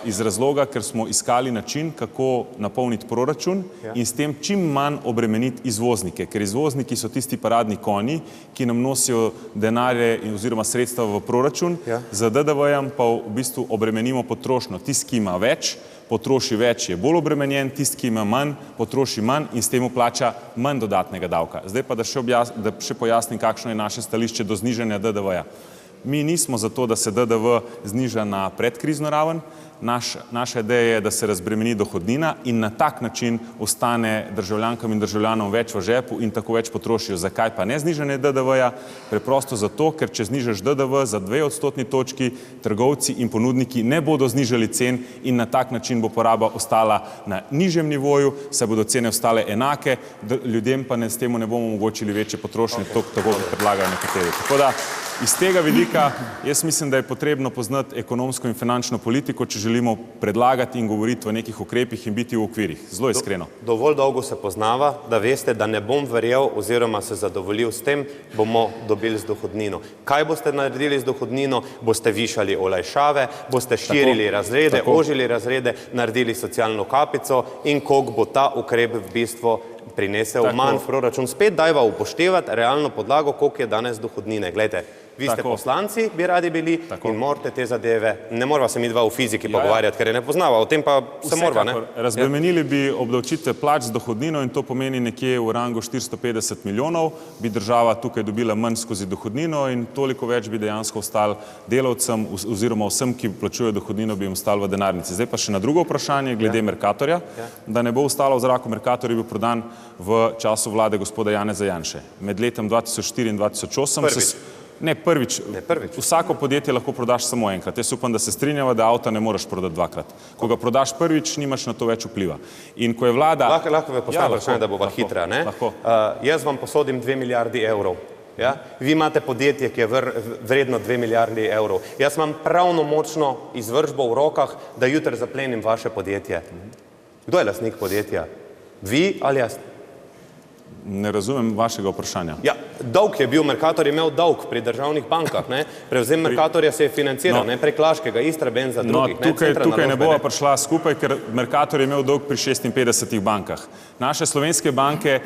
iz razloga, ker smo iskali način, kako napolniti proračun in s tem čim manj obremeniti izvoznike, ker izvozniki so tisti paradni konji, ki nam nosijo denarje oziroma sredstva v proračun, za DDV-jem pa v bistvu obremenimo potrošnjo. Tisti, ki ima več, potroši več, je bolj obremenjen, tisti, ki ima manj, potroši manj in s tem plača manj dodatnega davka. Zdaj pa, da še pojasnim, kakšno je naše stališče do znižanja DDV-ja. Mi nismo za to, da se DDV zniža na predkrizno raven. Naša ideja je, da se razbremeni dohodnina in na tak način ostane državljankam in državljanom več v žepu in tako več potrošijo. Zakaj pa ne znižanje DDV-ja? Preprosto zato, ker če znižaš DDV za 2 odstotni točki, trgovci in ponudniki ne bodo znižali cen in na tak način bo poraba ostala na nižjem nivoju, saj bodo cene ostale enake, ljudem pa s tem ne bomo omogočili večje potrošnje, tako kot predlagajo nekateri. Tako da iz tega vidika jaz mislim, da je potrebno poznati ekonomsko in finančno politiko, če želimo predlagati in govoriti o nekih ukrepih in biti v okvirih. Zelo iskreno. Dovolj dolgo se poznava, da veste, da ne bom verjel oziroma se zadovoljil s tem, bomo dobili z dohodnino. Kaj boste naredili z dohodnino? Boste višali olajšave, boste širili razrede, ožili razrede, naredili socialno kapico in koliko bo ta ukrep v bistvu prinesel manj v proračun. Spet dajva upoštevati realno podlago, koliko je danes dohodnine. Glejte, vi ste poslanci, bi radi bili in morate te zadeve, ne morava se mi dva v fiziki pogovarjati, ker je ne poznava, o tem pa se morava, ne? Razbremenili bi obdavčitve plač z dohodnino in to pomeni nekje v rangu 450 milijonov, bi država tukaj dobila manj skozi dohodnino in toliko več bi dejansko ostalo delavcem oziroma vsem, ki plačujejo dohodnino, bi jim ostalo v denarnici. Zdaj pa še na drugo vprašanje glede Mercatorja, da ne bo ostalo v zraku. Mercator je bil prodan v času vlade gospoda Janeza Janše. Med letom 2004 in 2008 Ne prvič. Vsako podjetje lahko prodaš samo enkrat. Jaz upam, da se strinjava, da avta ne moreš prodati dvakrat. Ko ga prodaš prvič, nimaš na to več vpliva. In ko je vlada... Lahko me postavim vprašanje, da bova hitra, ne? Jaz vam posodim 2 milijardi evrov. Vi imate podjetje, ki je vredno 2 milijardi evrov. Jaz imam pravnomočno izvršbo v rokah, da jutri zaplenim vaše podjetje. Kdo je lastnik podjetja? Vi ali jaz? Ne razumem vašega vprašanja. Ja, dolg je bil, Mercator je imel dolg pri državnih bankah, ne? Prevzem Mercatorja se je financiral, ne prek Laškega, Istrabenza, drugih, ne? Tukaj ne bova prišla skupaj, ker Mercator je imel dolg pri 56 bankah. Naše slovenske banke...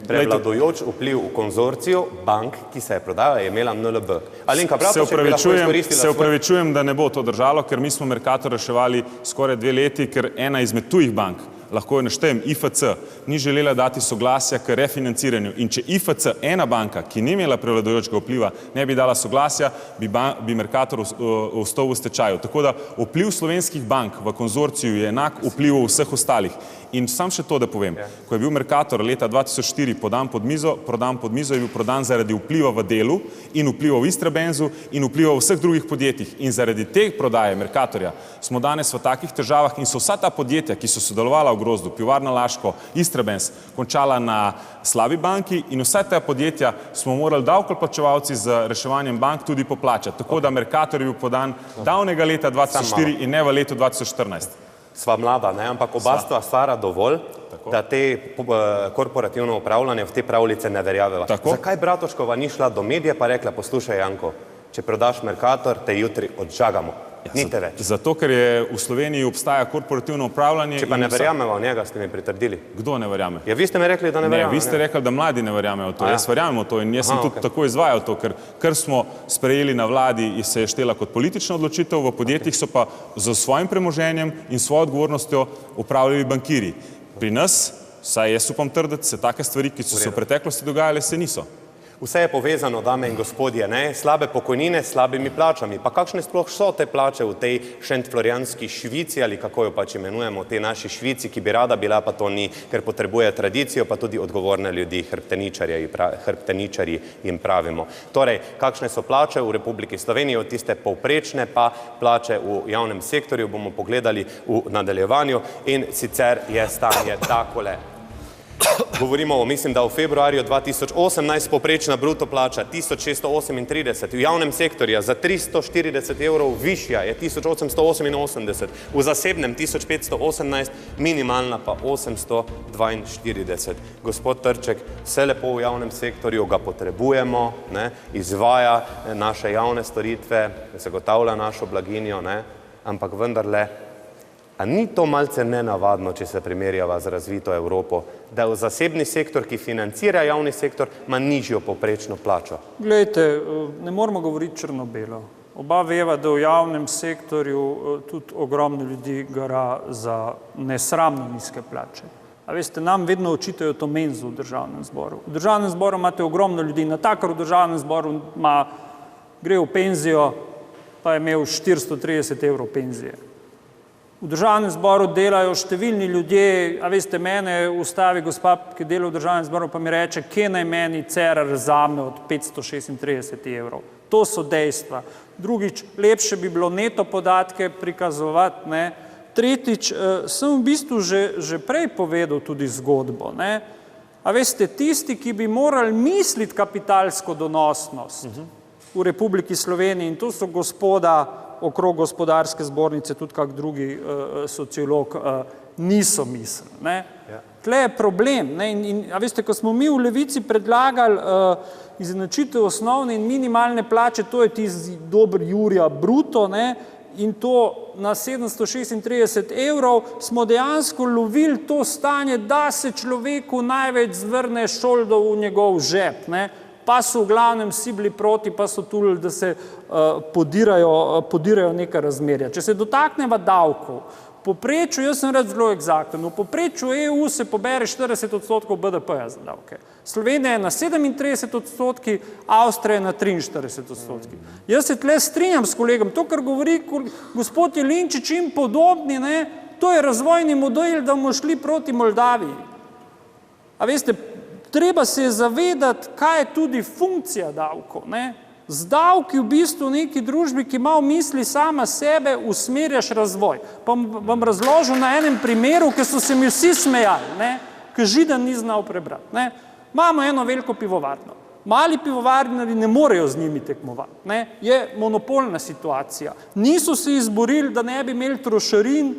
Prevladujoč vpliv v konzorciju bank, ki se je prodala, je imela NLB. Alenka Bratušek bi lahko izkoristila... Se upravičujem, da ne bo to držalo, ker mi smo Mercator reševali skoraj 2 leti, ker ena izmed tujih bank, lahko jo naštejem, IFC, ni želela dati soglasja k refinanciranju. In če IFC, ena banka, ki ni imela prevladujočega vpliva, ne bi dala soglasja, bi Mercator ostal v stečaju. Tako da vpliv slovenskih bank v konzorciju je enak vplivu vseh ostalih. In sam še to, da povem, ko je bil Mercator leta 2004 prodan pod mizo, je bil prodan zaradi vpliva v Delu in vpliva v Istrabenzu in vpliva v vseh drugih podjetjih. In zaradi te prodaje Mercatorja smo danes v takih težavah in so vsa ta podjetja, ki so sodelovala v Grozdu, Pivovarna Laško, Istrabenz, končala na slabi banki in vsa ta podjetja smo morali davkoplačevalci z reševanjem bank tudi poplačati. Tako da Mercator je bil prodan davnega leta 2004 in ne v letu 2014. Sva mlada, ne? Ampak oba stva stara dovolj, da te korporativno upravljanje v te pravljice ne verjaveva. Zakaj Bratuškova ni šla do medija pa rekla, poslušaj Janko, če prodaš Mercator, te jutri odžagamo. Nite več. Zato, ker je v Sloveniji obstaja korporativno upravljanje. Če pa ne verjamemo v njega, ste mi pritrdili. Kdo ne verjame? Ja, vi ste mi rekli, da ne verjamemo. Ne, vi ste rekli, da mladi ne verjamejo v to. Jaz verjamem v to in jaz sem tudi tako izvajal to, ker smo sprejeli na vladi in se je štela kot politična odločitev, v podjetjih so pa z svojim premoženjem in svojo odgovornostjo upravljali bankirji. Pri nas, saj jaz upam trditi, se take stvari, ki so se v preteklosti dogajale, se niso. Vse je povezano, dame in gospodje, ne? Slabe pokojnine s slabimi plačami. Pa kakšne sploh so te plače v tej šentflorjanski Švici ali kako jo pač imenujemo, tej naši Švici, ki bi rada bila, pa to ni, ker potrebuje tradicijo, pa tudi odgovorne ljudi, hrbteničarji jim pravimo. Torej, kakšne so plače v Republiki Sloveniji, od tiste povprečne pa plače v javnem sektorju, bomo pogledali v nadaljevanju in sicer je stanje takole. Govorimo o, mislim, da v februarju 2018 povprečna bruto plača 1638, v javnem sektorju za 340 evrov višja je 1888, v zasebnem 1518, minimalna pa 842. Gospod Trček, vse lepo v javnem sektorju, ga potrebujemo, ne, izvaja naše javne storitve, zagotavlja našo blaginjo, ne, ampak vendarle, a ni to malce nenavadno, če se primerjava z razvito Evropo, da v zasebni sektor, ki financira javni sektor, ima nižjo povprečno plačo? Glejte, ne moramo govoriti črno-belo. Oba veva, da v javnem sektorju tudi ogromno ljudi gara za nesramno nizke plače. A veste, nam vedno očitajo to menzo v državnem zboru. V državnem zboru imate ogromno ljudi, natakar v državnem zboru gre v penzijo, pa je imel 430 evrov penzije. V državnem zboru delajo številni ljudje, a veste, mene ustavi gospa, ki dela v državnem zboru, pa mi reče, kje naj meni Cerar vzame od 536 evrov. To so dejstva. Drugič, lepše bi bilo neto podatke prikazovati, ne. Tretjič, sem v bistvu že prej povedal tudi zgodbo, ne. A veste, tisti, ki bi morali misliti kapitalsko donosnost v Republiki Sloveniji, in to so gospoda okrog gospodarske zbornice, tudi kak drugi sociolog, niso mislili, ne. Tle je problem, ne, in a veste, ko smo mi v Levici predlagali izenačitev osnovne in minimalne plače, to je tisti dober Jurja bruto, ne, in to na 736 evrov, smo dejansko lovili to stanje, da se človeku največ zvrne šoldo v njegov žep, ne. Pa so v glavnem vsi bili proti, pa so tulili, da se podirajo neka razmerja. Če se dotakneva davkov, poprečju, jaz sem rad zelo eksakten, v poprečju EU se pobere 40% BDP-ja za davke. Slovenija je na 37%, Avstrija je na 43%. Jaz se tle strinjam s kolegom, to, kar govori gospod Jelinčič in podobni, ne, to je razvojni model, da bomo šli proti Moldaviji. A veste, treba se je zavedati, kaj je tudi funkcija davkov, ne. Z davki v bistvu neki družbi, ki ima v misli sama sebe, usmerjaš razvoj. Pa vam razložil na enem primeru, ker so se mi vsi smejali, ne, ker Židan ni znal prebrati, ne. Imamo eno veliko pivovarno. Mali pivovarnari ne morejo z njimi tekmovati, ne. Je monopolna situacija. Niso se izborili, da ne bi imeli trošarin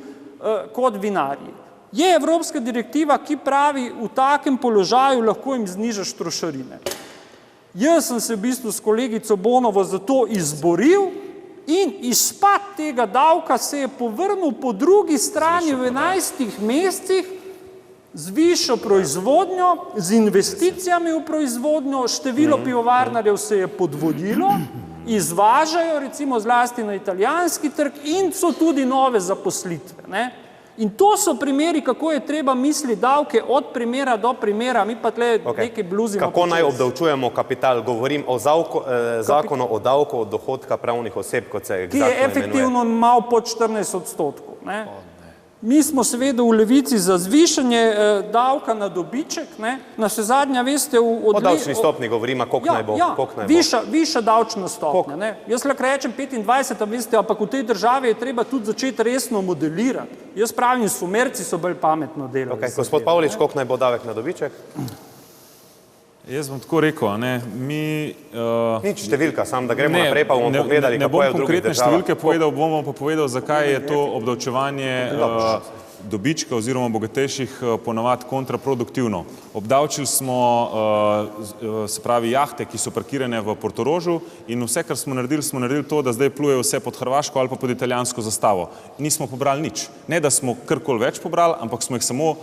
kot vinarji. Je evropska direktiva, ki pravi, v takem položaju lahko jim znižaš trošarine. Jaz sem se v bistvu s kolegico Bonovo za to izboril in izpad tega davka se je povrnil po drugi strani v 11 mesecih z višjo proizvodnjo, z investicijami v proizvodnjo, število pivovarnarjev se je podvodilo, izvažajo recimo zlasti na italijanski trg in so tudi nove zaposlitve, ne. In to so primeri, kako je treba misliti davke od primera do primera, mi pa tle nekaj bluzimo. Kako naj obdavčujemo kapital? Govorim o zakonu o davku od dohodka pravnih oseb, kot se ki je efektivno malo pod 14%. Ne? Mi smo seveda v Levici za zvišanje davka na dobiček, ne? Na vse zadnja, veste, o davčni stopni govorimo, koliko naj bo. Višja davčna stopnja, ne? Jaz lahko rečem 25, a veste, ampak v tej državi je treba tudi začeti resno modelirati. Jaz pravim, sumerci so bolj pametno delali. Gospod Pavlič, koliko naj bo davek na dobiček? Jaz bom tako rekel, ne, Nič številka, sam da gremo naprej, pa bomo pogledali, kako je v drugih državah. Ne bom konkretne številke povedal, bom pa povedal, zakaj je to obdavčevanje dobička oziroma bogatejših ponavadi kontraproduktivno. Obdavčili smo, se pravi, jahte, ki so parkirane v Portorožu in vse, kar smo naredili to, da zdaj plujejo vse pod hrvaško ali pa pod italijansko zastavo. Nismo pobrali nič. Ne, da smo karkoli več pobrali, ampak smo jih samo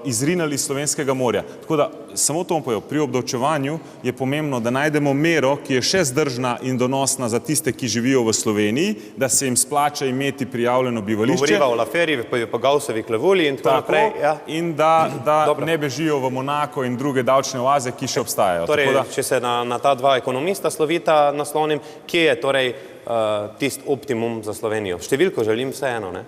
izrinali iz Slovenskega morja. Tako da, samo to bom povedal, pri obdavčevanju je pomembno, da najdemo mero, ki je še zdržna in donosna za tiste, ki živijo v Sloveniji, da se jim splača imeti prijavljeno bivališče. Govoriva o Laferi, po Gaussovi klavuli in tako naprej. Ja. In da ne bežijo v Monako in druge davčne oaze, ki še obstajajo. Torej, če se na ta dva ekonomista slovita naslonim, kje je torej tisti optimum za Slovenijo? Številko želim vseeno, ne?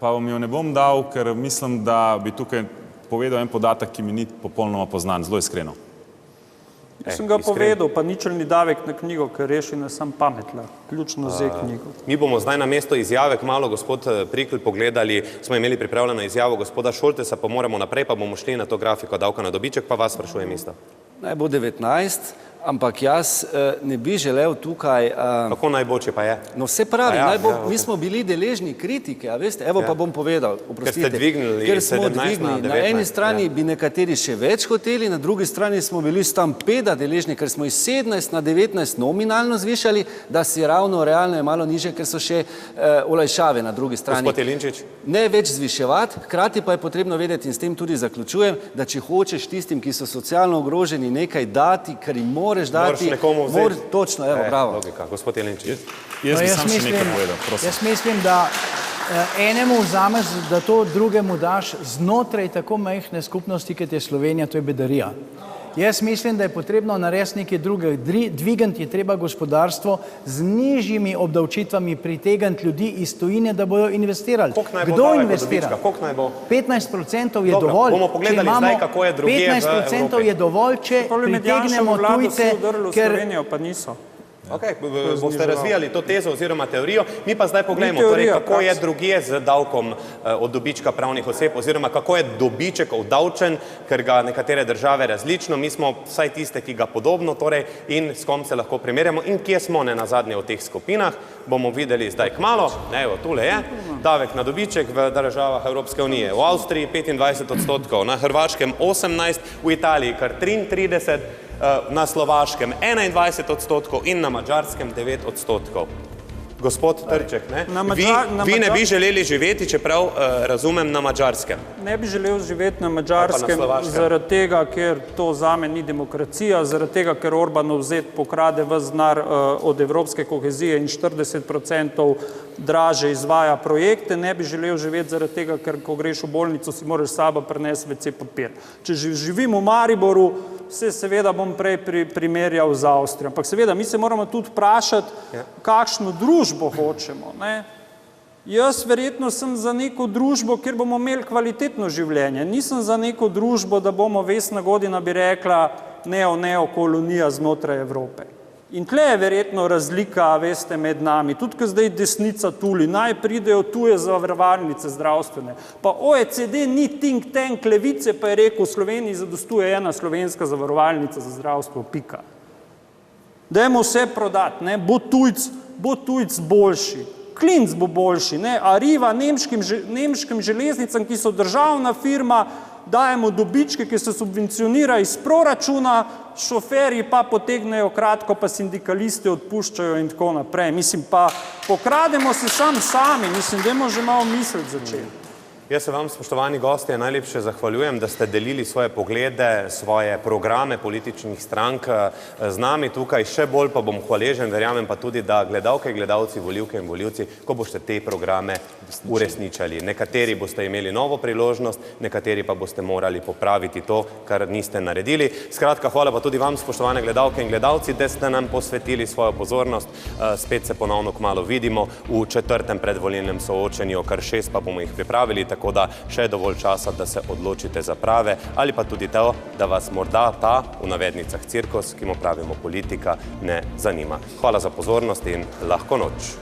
Pa vam jo ne bom dal, ker mislim, da bi tukaj povedal en podatek, ki mi ni popolnoma poznan, zelo iskreno. Sem ga povedal, pa ničelni davek na knjigo, ker reši ne sam pametla, ključno z knjigo. Mi bomo zdaj na mesto izjave kmalu, gospod Prikl, pogledali, smo imeli pripravljeno izjavo gospoda Šoltesa, pa moramo naprej, pa bomo šli na to grafiko davka na dobiček, pa vas sprašujem isto. Naj bo 19, ampak jaz ne bi želel tukaj... Kako naj bo, če pa je? No, vse pravi, mi smo bili deležni kritike, a veste, evo pa bom povedal, oprostite. Ker smo dvignili, na eni strani bi nekateri še več hoteli, na drugi strani smo bili stampeda deležni, ker smo iz 17 na 19 nominalno zvišali, da si ravno realno je malo niže, ker so še olajšave na drugi strani. Gospod Jelinčič? Ne več zviševati, hkrati pa je potrebno vedeti, in s tem tudi zaključujem, da če hočeš tistim, ki so socialno ogroženi, nekaj dati, kar jim moraš dati, točno, evo, bravo. Logika, gospod Jelinčič. Jaz mislim, da enemu vzameš, da to drugemu daš znotraj tako majhne skupnosti, kot je Slovenija, to je bedarija. Jaz mislim, da je potrebno narediti nekaj drugega. Dvigati je treba gospodarstvo z nižjimi obdavčitvami, pritegniti ljudi iz tujine, da bodo investirali. Kdo investira? 15% je dovolj. Bomo pogledali zdaj, kako je drugje v Evropi. 15% je dovolj, če pritegnemo tujce, ker... Ok, boste razvijali to tezo oziroma teorijo. Mi pa zdaj pogledamo, torej, kako je drugje z davkom od dobička pravnih oseb oziroma kako je dobiček obdavčen, ker ga nekatere države različno. Mi smo vsaj tiste, ki ga podobno, torej, in s kom se lahko primerjamo in kje smo ne nazadnje v teh skupinah. Bomo videli zdaj kmalu. Evo, tule je. Davek na dobiček v državah Evropske unije. V Avstriji 25%, na Hrvaškem 18%, v Italiji kar 33%, na Slovaškem 21% in na Madžarskem 9%. Gospod Trček, ne? Vi ne bi želeli živeti, čeprav razumem, na Madžarskem. Ne bi želel živeti na Madžarskem zaradi tega, ker to zame ni demokracija, zaradi tega, ker Orbanov zet pokrade ves denar od evropske kohezije in 40% draže izvaja projekte. Ne bi želel živeti zaradi tega, ker ko greš v bolnico, si moraš s sabo prinesti WC papir. Če živim v Mariboru, se seveda bom prej primerjal z Avstrijo. Ampak seveda, mi se moramo tudi vprašati, kakšno družbo hočemo. Jaz verjetno sem za neko družbo, kjer bomo imeli kvalitetno življenje. Nisem za neko družbo, da bomo Vesna Godina bi rekla neokolonija znotraj Evrope. In tle je verjetno razlika, veste, med nami. Tudi, ko zdaj desnica tuli, naj pridejo tuje zavarovalnice zdravstvene. Pa OECD ni think tank levice, pa je rekel, v Sloveniji zadostuje ena slovenska zavarovalnica za zdravstvo, pika. Dajmo vse prodati, ne, bo tujc boljši. Klinc bo boljši, ne, Arriva nemškim železnicam, ki so državna firma, dajemo dobičke, ki se subvencionira iz proračuna, šoferji pa potegnejo kratko, pa sindikalisti odpuščajo in tako naprej. Mislim, pa pokrademo se sami, mislim, dajmo že malo misliti začeti. Jaz se vam, spoštovani gostje, najlepše zahvaljujem, da ste delili svoje poglede, svoje programe političnih strank z nami tukaj. Še bolj pa bom hvaležen, verjamem pa tudi, da gledalke, gledalci, volivke in volivci, ko boste te programe uresničali. Nekateri boste imeli novo priložnost, nekateri pa boste morali popraviti to, kar niste naredili. Skratka, hvala pa tudi vam, spoštovane gledalke in gledalci, da ste nam posvetili svojo pozornost. Spet se ponovno kmalu vidimo v 4. predvolilnem soočenju, kar 6 pa bomo jih pripravili, tako da še je dovolj časa, da se odločite za prave, ali pa tudi to, da vas morda ta, v navednicah, cirkus, ki mu pravimo politika, ne zanima. Hvala za pozornost in lahko noč.